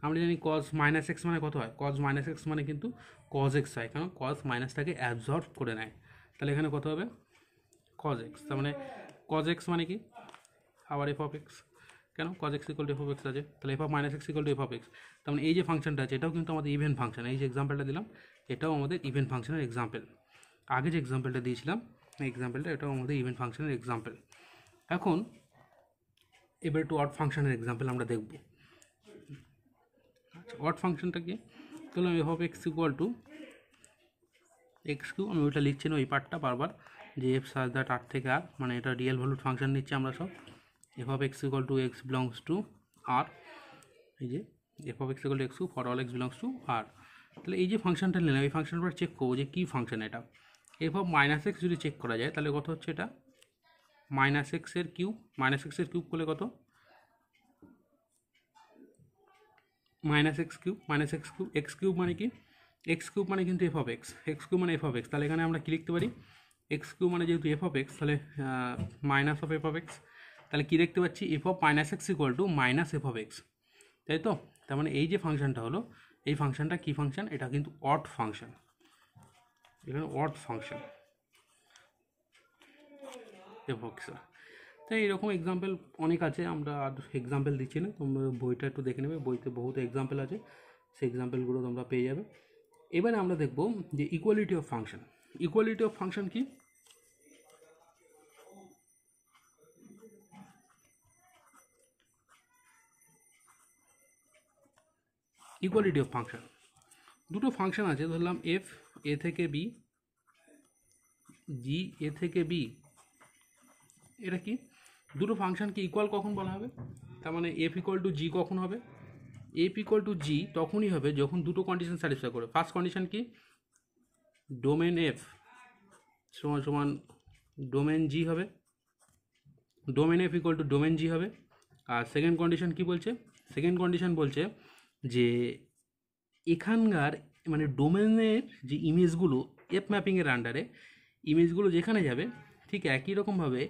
S1: আমরা জানি কজ মাইনাস এক্স মানে কত হয়, কজ মাইনাস এক্স মানে কিন্তু কজ এক্স হয়, কারণ কজ মাইনাসটাকে অ্যাবজর্ব করে নেয়। তাহলে এখানে কত হবে, কজ এক্স। তার মানে কজ এক্স মানে কি আবার এফ অফ এক্স, কেন cos x equal to F of x আছে, তাহলে F of minus x equal to F of x. তার মানে এই যে ফাংশনটা আছে এটাও কিন্তু আমাদের ইভেন ফাংশন। এই যে এক্সাম্পলটা দিলাম এটাও আমাদের ইভেন ফাংশনের এক্সাম্পল। আগে যে এক্সাম্পলটা দিয়েছিলাম এই এক্সাম্পলটা, এটাও আমাদের ইভেন ফাংশনের এক্সাম্পল। এখন এবার একটু অড ফাংশনের এক্সাম্পল আমরা দেখব। আচ্ছা, অড ফাংশনটা কি, তাহলে F of x equal to x cube, আমি ওইটা লিখছি না ওই পার্টটা বারবার, যে এফ সাজ দ্যাট আর থেকে আর, মানে এটা রিয়েল ভ্যালুড ফাংশন নিচ্ছি আমরা সব। F of x equal to X belongs to R, এই যে F of x equal to x cube for all X belongs to R. তাহলে এই যে ফাংশনটা নিলাম, এই ফাংশনটা চেক করবো যে কী ফাংশন এটা। এফ অফ মাইনাস এক্স যদি চেক করা যায় তাহলে কত হচ্ছে, এটা মাইনাস এক্সের কিউব, মাইনাস এক্সের কিউব করলে কত, minus x cube, minus x cube, x cube মানে কি, এক্স কিউব মানে কিন্তু F of x, x cube মানে এফ অফ এক্স। তাহলে এখানে আমরা কী লিখতে পারি, এক্স কিউব মানে যেহেতু এফ অফ এক্স, তাহলে minus of f of x. তাহলে কী দেখতে পাচ্ছি, F of minus x equal to minus f of x, তাই তো। তার মানে এই যে ফাংশনটা হলো, এই ফাংশনটা কী ফাংশন, এটা কিন্তু অড ফাংশন, এখানে odd function F of x. তাই এরকম এক্সাম্পল অনেক আছে, আমরা আর এক্সাম্পল দিচ্ছি না, তোমরা বইটা একটু দেখে নেবে, বইতে বহুত এক্সাম্পল আছে, সেই এক্সাম্পলগুলো তোমরা পেয়ে যাবে। এবারে আমরা দেখব যে equality of function. Equality of function কি, ইকুয়ালিটি অফ ফাংশন, দুটো ফাংশন আছে ধরলাম এফ এ থেকে বি, জি এ থেকে বি, এটা কি দুটো ফাংশনকে ইকুয়াল কখন বলা হবে, তার মানে এফ ইকুয়াল টু জি কখন হবে, এফ ইকুয়াল টু জি তখনই হবে যখন দুটো কন্ডিশন স্যাটিসফাই করে। ফার্স্ট কন্ডিশন কি, ডোমেন এফ সমান সমান ডোমেন জি হবে, domain F equal to domain G হবে। আর সেকেন্ড কন্ডিশন কি বলছে, সেকেন্ড কন্ডিশন বলছে যে এখানকার মানে ডোমেনের যে ইমেজগুলো এফ ম্যাপিংয়ের আন্ডারে, ইমেজগুলো যেখানে যাবে ঠিক একই রকমভাবে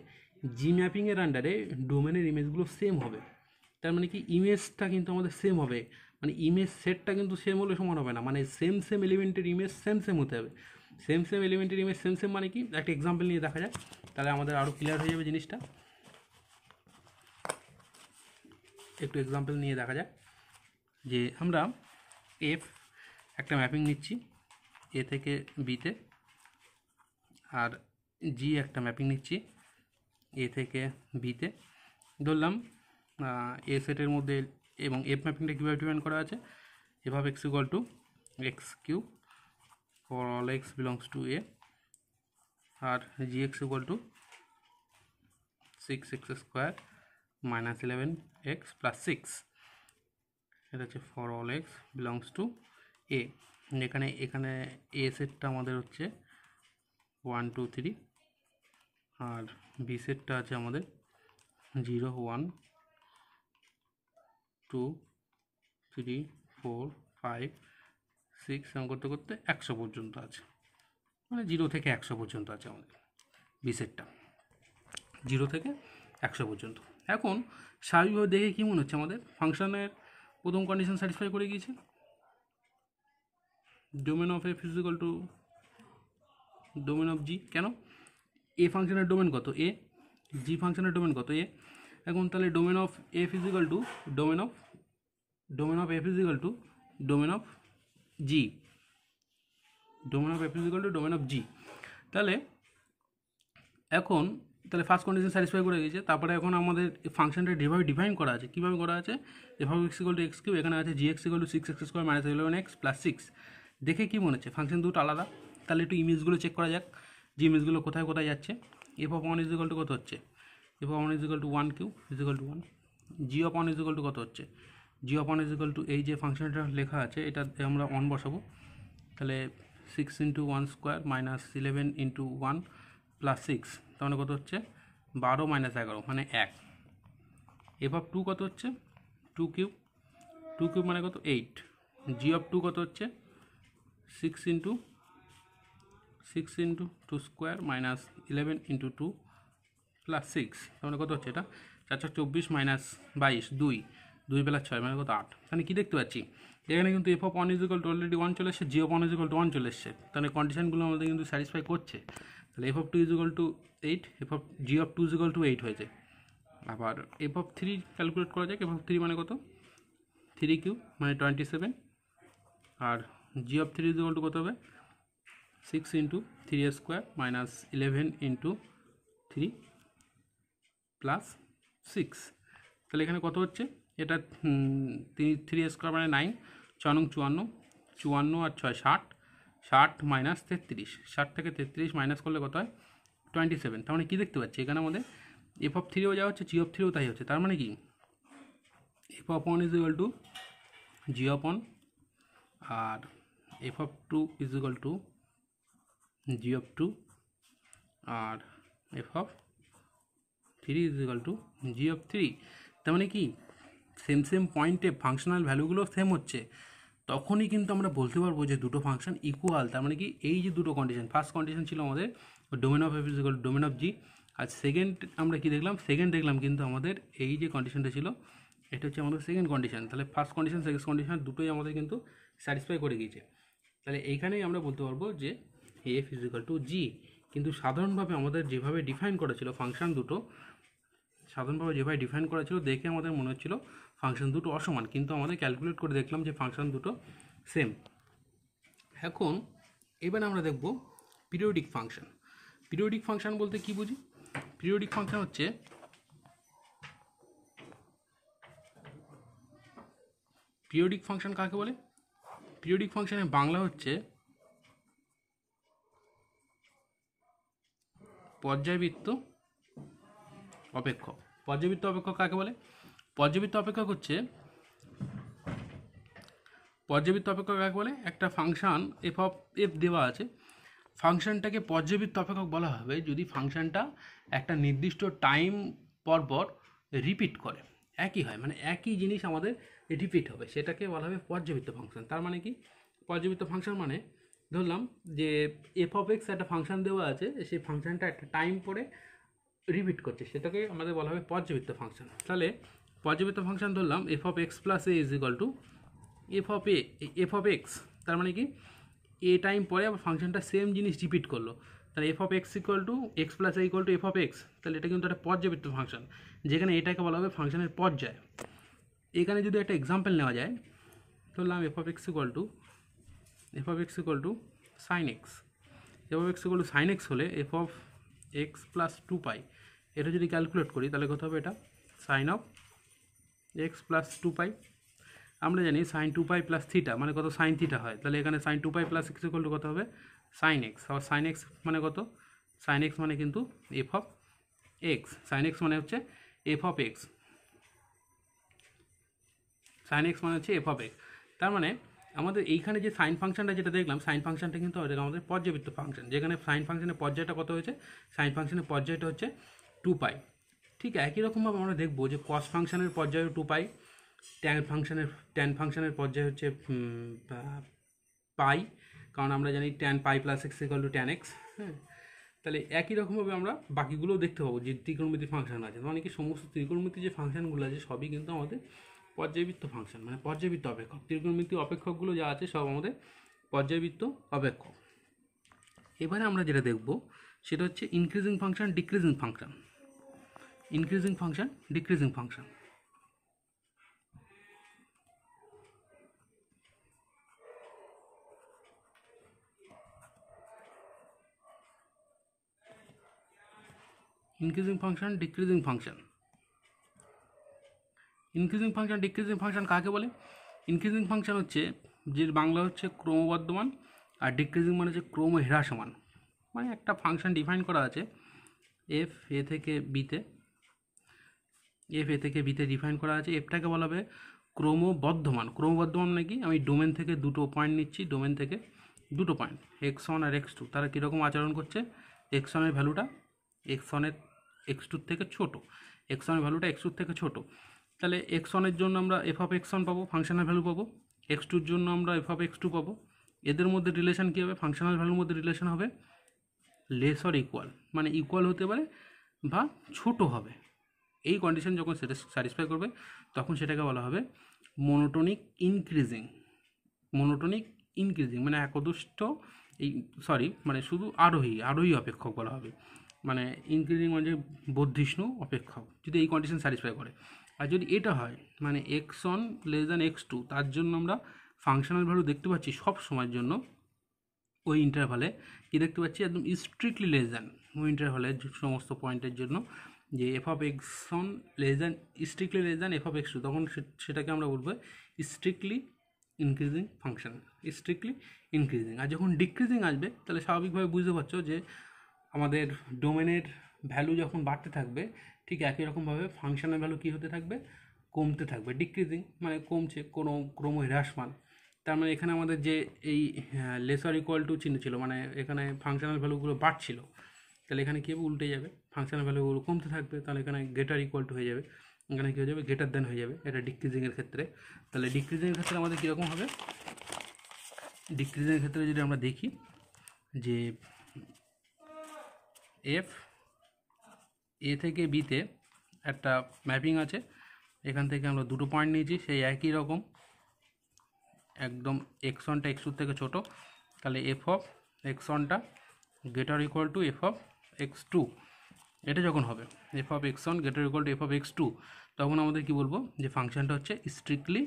S1: জি ম্যাপিংয়ের আন্ডারে ডোমেনের ইমেজগুলো সেম হবে। তার মানে কি ইমেজটা কিন্তু আমাদের সেম হবে, মানে ইমেজ সেটটা কিন্তু সেম হলে সমান হবে না, মানে সেম সেম এলিমেন্টের ইমেজ সেম সেম হতে হবে। সেম সেম এলিমেন্টের ইমেজ সেম সেম মানে কি, একটা এক্সাম্পল নিয়ে দেখা যায় তাহলে আমাদের আরও ক্লিয়ার হয়ে যাবে জিনিসটা। একটু এক্সাম্পল নিয়ে দেখা যাক, যে আমরা এফ একটা ম্যাপিং নিচ্ছি এ থেকে বিতে, আর জি একটা ম্যাপিং নিচ্ছি এ থেকে বিতে। ধরলাম এ সেটের মধ্যে, এবং এফ ম্যাপিংটা কীভাবে ডিফাইন করা আছে, F of x equal to X cube for all X belongs to A, আর G X equal to 6x square minus 11x plus 6, এটা হচ্ছে for all X belongs to A. এখানে এ সেটটা আমাদের হচ্ছে 1 2 3, আর বি সেটটা আছে আমাদের 0 1 2 3 4 5 6 এরকম করতে করতে 100 পর্যন্ত আছে, মানে 0 থেকে 100 পর্যন্ত আছে আমাদের বি সেটটা, 0 থেকে 100 পর্যন্ত। এখন স্বাভাবিকভাবে দেখে কী মনে হচ্ছে আমাদের ফাংশনের প্রথম কন্ডিশন স্যাটিসফাই করে গিয়েছে, domain of F is equal to domain of G. কেন? এ ফাংশনের ডোমেন কত এ, জি ফাংশনের ডোমেন কত এ। এখন তাহলে domain of F is equal to domain of F is equal to domain of G, domain of F is equal to domain of G. তাহলে এখন তাহলে ফার্স্ট কন্ডিশন স্যাটিসফাই করে গেছে। তারপরে এখন আমাদের ফাংশনটা যেভাবে ডিফাইন করা আছে, কীভাবে করা আছে, এভাবে X equal to X cube, এখানে আছে G X equal to 6x square minus 11x plus 6। দেখে কী মনে হচ্ছে ফাংশন দুটো আলাদা। তাহলে একটু ইমেজগুলো চেক করা যাক, যে ইমেজগুলো কোথায় কোথায় যাচ্ছে। F of 1 is equal to কত হচ্ছে, F of 1 is equal to 1 cube is equal to 1। G of 1 is equal to কত হচ্ছে, g of 1 is equal to এই যে ফাংশনটা লেখা আছে এটা আমরা 1 বসাবো, তাহলে 6 into 1 square minus 11 into 1 plus 6, তাহলে কত হচ্ছে 12 মাইনাস 11 মানে 1। এফ অফ 2 কত হচ্ছে 2 কিউব, 2 কিউব মানে কত 8। জি অফ 2 কত হচ্ছে 6 into 2 square minus 11 into 2 plus 6, তাহলে কত হচ্ছে এটা 424 মাইনাস 22 2 প্লাস 6 মানে কত 8। তাহলে কী দেখতে পাচ্ছি এখানে কিন্তু F of 1 is equal two already 1 চলে এসছে, জি অফ 1 ইজ ইকুয়াল টু 1 চলে এসছে, তাহলে কন্ডিশনগুলো আমাদের কিন্তু স্যাটিসফাই করছে। তাহলে F of 2 is equal two 8, F of G of 2 is equal two 8 হয়েছে। আবার এফ অফ 3 ক্যালকুলেট করা যাক, এফ অফ 3 মানে কত 3 কিউ মানে 27, আর জি অফ 3 ইজ ইকুয়াল টু কত হবে 6 into 3 square minus 11 into 3 plus 6। তাহলে এখানে কত হচ্ছে এটা 3 স্কোয়ার মানে 9, 6 নং 54, 54 আর 6 60, 60 মাইনাস 33, 60 থেকে 33 মাইনাস করলে কত হয় 27। তার মানে কী দেখতে পাচ্ছি এখানে আমাদের এফ অফ 3ও যা হচ্ছে জি অফ 3ও তাই হচ্ছে। তার মানে কি F of 1 is equal to g of 1 আর f of 2 is equal to g of 2 আর f of 3 is equal to g of 3। তার মানে কি সেম পয়েন্টে ফাংশনাল ভ্যালুগুলো সেম হচ্ছে, তখনই কিন্তু আমরা বলতে পারবো যে দুটো ফাংশন ইকুয়াল। তার মানে কি এই যে দুটো কন্ডিশন, ফার্স্ট কন্ডিশন ছিল আমাদের domain of F is equal to domain of g, আর সেকেন্ড আমরা কি দেখলাম, সেকেন্ড দেখলাম কিন্তু আমাদের এই যে কন্ডিশনটা ছিল এটা হচ্ছে আমাদের সেকেন্ড কন্ডিশন। তাহলে ফার্স্ট কন্ডিশন সেকেন্ড কন্ডিশন দুটোই আমাদের কিন্তু স্যাটিসফাই করে গিয়েছে। তাহলে এইখানেই আমরা বলতে পারবো যে এফ ইজ ইকুয়াল টু জি। কিন্তু সাধারণভাবে আমাদের যেভাবে ডিফাইন করা ছিল ফাংশন দুটো, সাধারণভাবে যেভাবে ডিফাইন করা ছিল দেখে আমাদের মনে হচ্ছিল ফাংশন দুটো অসমান, কিন্তু আমাদের ক্যালকুলেট করে দেখলাম যে ফাংশন দুটো সেম। এখন এবার আমরা দেখব পিরিয়ডিক ফাংশন। পিরিয়ডিক ফাংশন বলতে কি বুঝি? পিরিয়ডিক ফাংশন হচ্ছে পিরিয়ডিক ফাংশন কাকে বলে? পিরিয়ডিক ফাংশনের বাংলা হচ্ছে পর্যায়বৃত্ত অপেক্ষক। পর্যায়বৃত্ত অপেক্ষক কাকে বলে? পর্যায়বৃত্ত অপেক্ষক হচ্ছে কাকে বলে? একটা ফাংশন এফ অফ এফ দেওয়া আছে, ফাংশনটাকে পর্যায়বৃত্ত অপেক্ষক বলা হবে যদি ফাংশনটা একটা নির্দিষ্ট টাইম পর রিপিট করে, একই হয়, মানে একই জিনিস আমাদের রিপিট হবে, সেটাকে বলা হবে পর্যায়বৃত্ত ফাংশন। তার মানে কি পর্যায়বৃত্ত ফাংশন মানে ধরলাম যে এফ অফ এক্স একটা ফাংশন দেওয়া আছে, সেই ফাংশনটা একটা টাইম পরে রিপিট করছে, সেটাকে আমাদের বলা হবে পর্যায়বৃত্ত ফাংশন। তাহলে পর্যায়বৃত্ত ফাংশন ধরলাম f of x plus A is equal to F of x, তার মানে কি এ টাইম পরে আবার ফাংশনটা সেম জিনিস রিপিট করলো, তাহলে F of x equal to x plus A equal to F of x. তাহলে এটা কিন্তু একটা পর্যায়বৃত্ত ফাংশন, যেখানে এটাকে বলা হবে ফাংশনের পর্যায়। এখানে যদি একটা এক্সাম্পল নেওয়া যায়, ধরলাম f of x equal to sine x, F of x equal to sine x হলে এফ অফ এক্স প্লাস 2π, এটা যদি ক্যালকুলেট করি তাহলে কত হবে এটা সাইন অফ এক্স প্লাস 2π। আমরা জানি সাইন 2π প্লাস থিটা মানে কত সাইন থিটা হয়, তাহলে এখানে sine 2π plus X equal to কত হবে সাইন এক্স। আবার সাইন এক্স মানে কত, সাইন এক্স মানে কিন্তু F of X, sine X মানে হচ্ছে F of X, sine X মানে হচ্ছে এফ অফ এক্স। তার মানে আমাদের এইখানে যে সাইন ফাংশনটা যেটা দেখলাম, সাইন ফাংশনটা কিন্তু আমাদের পর্যায়বৃত্ত ফাংশন, যেখানে সাইন ফাংশনের পর্যায়টা কত হয়েছে, সাইন ফাংশনের পর্যায়টা হচ্ছে 2π। ঠিক একই রকমভাবে আমরা দেখবো যে কস ফাংশনের পর্যায় 2π, ট্যান ফাংশনের পর্যায় হচ্ছে পাই, কারণ আমরা জানি tan pi plus X equal two tan x. হ্যাঁ, তাহলে একই রকমভাবে আমরা বাকিগুলোও দেখতে পাবো যে ত্রিকোণমিতি ফাংশন আছে, মানে কি সমস্ত ত্রিকোণমিতি যে ফাংশনগুলো আছে সবই কিন্তু আমাদের পর্যায়বৃত্ত ফাংশন, মানে পর্যায়বৃত্ত অপেক্ষক। ত্রিকোণমিতি অপেক্ষকগুলো যা আছে সব আমাদের পর্যায়বৃত্ত অপেক্ষক। এবারে আমরা যেটা দেখব সেটা হচ্ছে increasing function, decreasing function. Increasing function, decreasing function. Increasing function, decreasing function. Increasing function, decreasing function কাকে বলে? ইনক্রিজিং ফাংশন হচ্ছে, যে বাংলা হচ্ছে ক্রমবর্ধমান, আর ডিক্রিজিং মানে হচ্ছে ক্রম হ্রাসমান। মানে একটা ফাংশন ডিফাইন করা আছে এফ এ থেকে বিতে, এফ এ থেকে বিতে ডিফাইন করা আছে। এফটাকে বলা হবে ক্রমবর্ধমান। ক্রমবর্ধমান মানে কি, আমি ডোমেন থেকে দুটো পয়েন্ট নিচ্ছি, ডোমেন থেকে দুটো পয়েন্ট এক্স ওয়ান আর এক্স টু, তারা কীরকম আচরণ করছে, এক্স ওয়ানের ভ্যালুটা এক্স ওয়ানের এক্স টুর থেকে ছোটো, এক্স ওয়ানের ভ্যালুটা এক্স টুর থেকে ছোটো। তাহলে এক্স ওয়ানের জন্য আমরা এফ অফ এক্স ওয়ান পাবো, ফাংশনাল ভ্যালু পাবো। এক্স টুর জন্য আমরা এফ অফ এক্স টু পাবো। এদের মধ্যে রিলেশন কী হবে, ফাংশনাল ভ্যালুর মধ্যে রিলেশন হবে লেস অর ইকুয়াল, মানে ইকুয়াল হতে পারে বা ছোটো হবে। এই কন্ডিশন যখন সেটা স্যাটিসফাই করবে তখন সেটাকে বলা হবে মনোটোনিক ইনক্রিজিং। মনোটোনিক ইনক্রিজিং মানে একদুষ্ট, এই মানে শুধু আরোহী অপেক্ষক বলা হবে। মানে ইনক্রিজিং মানে বর্ধিষ্ণু অপেক্ষক, যদি এই কন্ডিশন স্যাটিসফাই করে। আর যদি এটা হয় মানে x one less than x two, তার জন্য আমরা ফাংশনাল ভ্যালু দেখতে পাচ্ছি সব সময়ের জন্য ওই ইন্টারভালে কী দেখতে পাচ্ছি, একদম স্ট্রিক্টলি লেস দ্যান ওই ইন্টারভালে সমস্ত পয়েন্টের জন্য, যে F of x one less than strictly less than F of x two, তখন সেটাকে আমরা বলবো strictly increasing function, strictly increasing. আর যখন ডিক্রিজিং আসবে তাহলে স্বাভাবিকভাবে বুঝতে পারছো যে আমাদের ডোমেনের ভ্যালু যখন বাড়তে থাকবে ঠিক একই রকমভাবে ফাংশনের ভ্যালু কী হতে থাকবে, কমতে থাকবে। ডিক্রিজিং মানে কমছে, কোনো ক্রম হ্রাসমান। তার মানে এখানে আমাদের যে এই লেসার ইকুয়াল টু চিহ্ন ছিল, মানে এখানে ফাংশনাল ভ্যালুগুলো বাড়ছিল, তাহলে এখানে কী হবে, উল্টে যাবে, ফাংশনাল ভ্যালুগুলো কমতে থাকবে, তাহলে এখানে গ্রেটার ইকুয়াল টু হয়ে যাবে, এখানে কী হয়ে যাবে, গ্রেটার দেন হয়ে যাবে। এটা ডিক্রিজিংয়ের ক্ষেত্রে। তাহলে ডিক্রিজিংয়ের ক্ষেত্রে আমাদের কীরকম হবে, ডিক্রিজিংয়ের ক্ষেত্রে যদি আমরা দেখি যে এফ এ থেকে বিতে একটা ম্যাপিং আছে, এখান থেকে আমরা দুটো পয়েন্ট নিয়েছি, সেই একই রকম একদম এক্স ওয়ানটা এক্স টুর থেকে ছোটো, তাহলে এফ অফ এক্স ওয়ানটা greater equal to F of x two. এটা যখন হবে F of x one greater equal to F of x two, তখন আমাদের কী বলবো, যে ফাংশনটা হচ্ছে strictly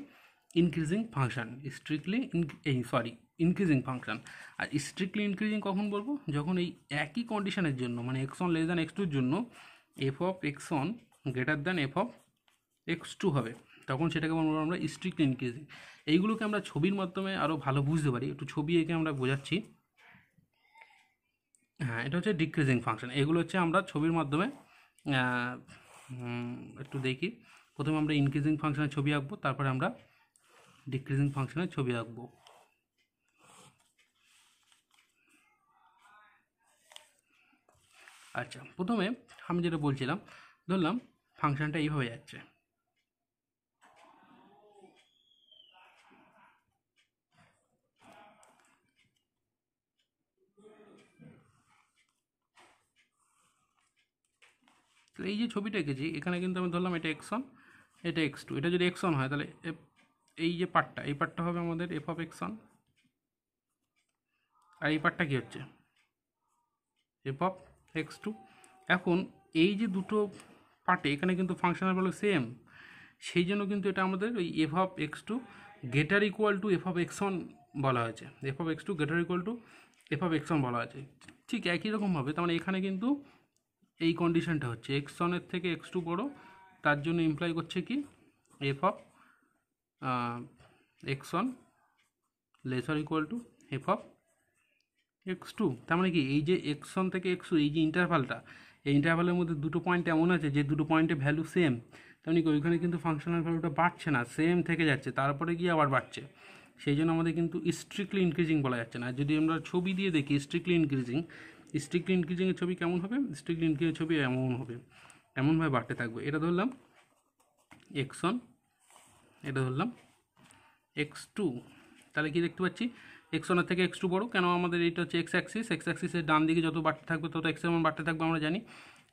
S1: increasing function, strictly increasing function. আর স্ট্রিক্টলি ইনক্রিজিং কখন বলবো, যখন এই একই কন্ডিশনের জন্য, মানে x one less than X টুর জন্য F of x one greater than F of x two হবে, তখন সেটাকে বলবো আমরা স্ট্রিক্টলি ইনক্রিজিং। এইগুলোকে আমরা ছবির মাধ্যমে আরও ভালো বুঝতে পারি, একটু ছবি এঁকে আমরা বোঝাচ্ছি। হ্যাঁ, এটা হচ্ছে ডিক্রিজিং ফাংশন। এগুলো হচ্ছে আমরা ছবির মাধ্যমে একটু দেখি। প্রথমে আমরা ইনক্রিজিং ফাংশনের ছবি আঁকবো, তারপরে আমরা ডিক্রিজিং ফাংশনের ছবি আঁকবো। আচ্ছা, প্রথমে আমি যেটা বলছিলাম, ধরলাম ফাংশনটা এইভাবে যাচ্ছে, তো এই যে ছবিটা এঁকেছি এখানে কিন্তু আমি ধরলাম এটা এক্স ওয়ান, এটা এক্স টু। এটা যদি এক্স ওয়ান হয় তাহলে এই যে পার্টটা, এই পার্টটা হবে আমাদের এফ অফ এক্স ওয়ান, আর এই পার্টটা কী হচ্ছে, এফ অফ এক্স টু। এখন এই যে দুটো পার্টে এখানে কিন্তু ফাংশনাল ভ্যালু সেম, সেই জন্য কিন্তু এটা আমাদের ওই F of x two greater equal to F of x one বলা হয়েছে, F of x two greater equal to F of x one বলা হয়েছে। ঠিক একই রকমভাবে তার মানে এখানে কিন্তু এই কন্ডিশনটা হচ্ছে এক্স ওয়ানের থেকে এক্স টু বড়ো, তার জন্য ইমপ্লাই করছে কি F of x one lesser equal to F of x two. তার মানে কি এই যে এক্স ওয়ান থেকে এক্স টু এই যে ইন্টারভালটা, এই ইন্টারভালের মধ্যে দুটো পয়েন্ট এমন আছে যে দুটো পয়েন্টের ভ্যালু সেম, তেমনি কি ওইখানে কিন্তু ফাংশনাল ভ্যালুটা বাড়ছে না, সেম থেকে যাচ্ছে, তারপরে গিয়ে আবার বাড়ছে। সেই জন্য আমাদের কিন্তু স্ট্রিক্টলি ইনক্রিজিং বলা যাচ্ছে না। যদি আমরা ছবি দিয়ে দেখি স্ট্রিক্টলি ইনক্রিজিংয়ের ছবি কেমন হবে, স্ট্রিক্টলি ইনক্রিজিংয়ের ছবি এমন হবে, এমনভাবে বাড়তে থাকবে। এটা ধরলাম এক্স ওয়ান, এটা ধরলাম এক্স টু, তাহলে কি দেখতে পাচ্ছি x1 থেকে x2 বড়, কেন আমাদের এইটা হচ্ছে এক্স অ্যাক্সিসের ডান দিকে যত বাড়তে থাকবে তত x এর মান বাড়তে থাকবে আমরা জানি।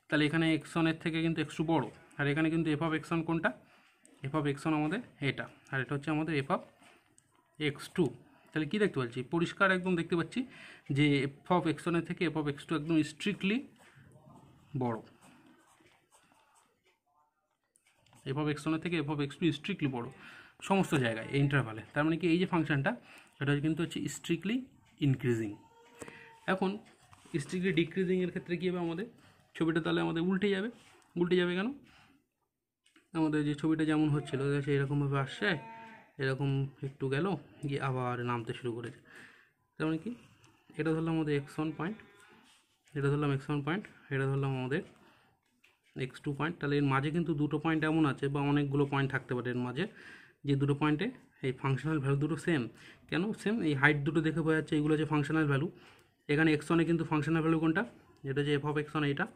S1: তাহলে এখানে x1 এর থেকে কিন্তু x2 বড়, আর এখানে কিন্তু f অফ x1 কোনটা, f অফ x1 আমাদের এটা, আর এটা হচ্ছে আমাদের f অফ x2। তাহলে কী দেখতে পাচ্ছি, পরিষ্কার একদম দেখতে পাচ্ছি যে f অফ x1 এর থেকে f অফ x2 একদম স্ট্রিক্টলি বড়, f অফ x1 এর থেকে f অফ x2 স্ট্রিক্টলি বড় সমস্ত জায়গায় এই ইন্টারভালে। তার মানে কি এই যে ফাংশনটা এটা কিন্তু হচ্ছে স্ট্রিক্টলি ইনক্রিজিং। এখন স্ট্রিক্টলি ডিক্রিজিংয়ের ক্ষেত্রে কী হবে, আমাদের ছবিটা তাহলে আমাদের উল্টে যাবে কেন, আমাদের যে ছবিটা যেমন হচ্ছিল এরকমভাবে আসছে, এরকম একটু গেল গিয়ে আবার নামতে শুরু করেছে। তার মানে কি এটা ধরলাম আমাদের x1 পয়েন্ট, এটা ধরলাম x1 পয়েন্ট, এটা ধরলাম আমাদের x2 পয়েন্ট। তাহলে এর মাঝে কিন্তু দুটো পয়েন্ট এমন আছে বা অনেকগুলো পয়েন্ট থাকতে পারে এর মাঝে, যে দুটো পয়েন্টে এই ফাংশনাল ভ্যালু দুটো সেম। কেন সেম, এই হাইট দুটো দেখে বোঝা যাচ্ছে এইগুলো হচ্ছে ফাংশনাল ভ্যালু। এখানে x1 এ কিন্তু ফাংশনাল ভ্যালু কোনটা, এটা যে f অফ x1 এটা,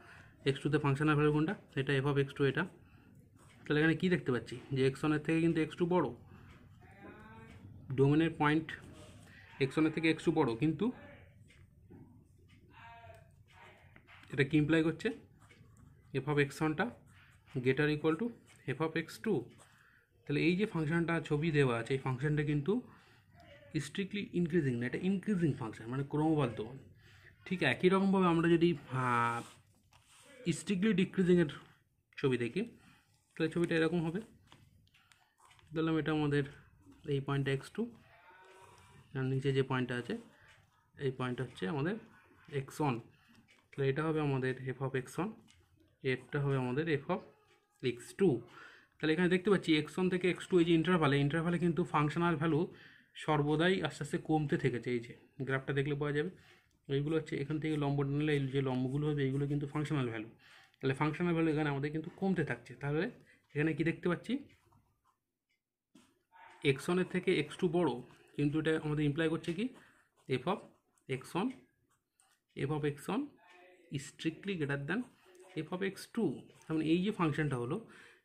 S1: x2 তে ফাংশনাল ভ্যালু কোনটা, এটা f অফ x2 এটা। তাহলে এখানে কী দেখতে পাচ্ছি যে x1 এর থেকে কিন্তু x2 বড়, ডোমেনের পয়েন্ট x1 এর থেকে x2 বড়, কিন্তু এটা কি ইমপ্লাই করছে, f অফ x1টা greater equal to f of x2। তাহলে এই যে ফাংশনটা ছবি দেওয়া আছে এই ফাংশনটা কিন্তু স্ট্রিক্টলি ইনক্রিজিং না, এটা ইনক্রিজিং ফাংশন, মানে ক্রমবর্ধমান। ঠিক একই রকমভাবে আমরা যদি স্ট্রিক্টলি ডিক্রিজিংয়ের ছবি দেখি তাহলে ছবিটা এরকম হবে। ধরলাম এটা আমাদের এই পয়েন্টটা x2, আর নিচে যে পয়েন্টটা আছে এই পয়েন্ট হচ্ছে আমাদের x1। তাহলে এটা হবে আমাদের f অফ x1, এটা হবে আমাদের f অফ x2। তাহলে এখানে দেখতে পাচ্ছি x1 থেকে x2 এই যে ইন্টারভালে কিন্তু ফাংশনাল ভ্যালু সর্বদাই আস্তে আস্তে কমতে থেকেছে। এই যে গ্রাফটা দেখলে পাওয়া যাবে, এইগুলো হচ্ছে এখান থেকে লম্ব নিলে এই যে লম্বগুলো হবে এইগুলো কিন্তু ফাংশনাল ভ্যালু। তাহলে ফাংশনাল ভ্যালু এখানে আমাদের কিন্তু কমতে থাকছে। তাহলে এখানে কি দেখতে পাচ্ছি, x1 এর থেকে x2 বড়, কিন্তু এটা আমাদের ইমপ্লাই করছে কি f of x1 strictly greater than f of x2। তাহলে এই যে ফাংশনটা হলো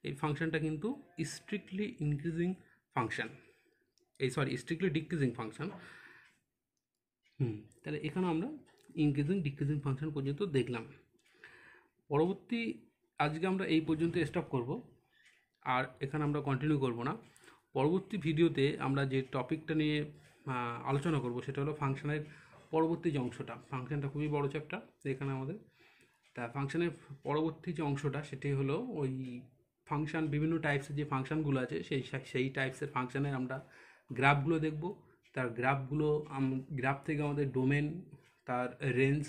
S1: এই ফাংশনটা কিন্তু strictly increasing function, strictly decreasing function. তাহলে এখানে আমরা ইনক্রিজিং ডিক্রিজিং ফাংশন পর্যন্ত দেখলাম। পরবর্তী আজকে আমরা এই পর্যন্ত স্টপ করব, আর এখানে আমরা কন্টিনিউ করব না। পরবর্তী ভিডিওতে আমরা যে টপিকটা নিয়ে আলোচনা করব সেটা হলো ফাংশনের পরবর্তী যে অংশটা। ফাংশনটা খুবই বড় চ্যাপ্টার এখানে আমাদের, তা ফাংশনের পরবর্তী যে অংশটা সেটি হলো ওই ফাংশন, বিভিন্ন টাইপসের যে ফাংশনগুলো আছে সেই টাইপসের ফাংশনের আমরা গ্রাফগুলো দেখব। তার গ্রাফ থেকে আমাদের ডোমেন, তার রেঞ্জ,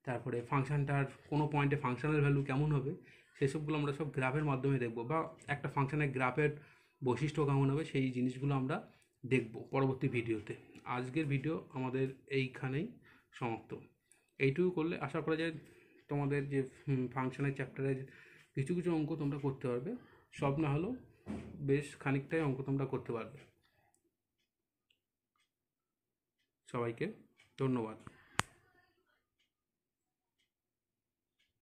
S1: তারপরে ফাংশনটার কোনো পয়েন্টে ফাংশনাল ভ্যালু কেমন হবে সেসবগুলো আমরা সব গ্রাফের মাধ্যমে দেখব, বা একটা ফাংশনের গ্রাফের বৈশিষ্ট্য কেমন হবে সেই জিনিসগুলো আমরা দেখব পরবর্তী ভিডিওতে। আজকের ভিডিও আমাদের এইখানেই সমাপ্ত। এইটুকু করলে আশা করা যায় তোমাদের যে ফাংশনের চ্যাপ্টারের কিছু কিছু অঙ্ক তোমরা করতে পারবে, সব না হলেও বেশ খানিকটাই অঙ্ক তোমরা করতে পারবে। সবাইকে ধন্যবাদ।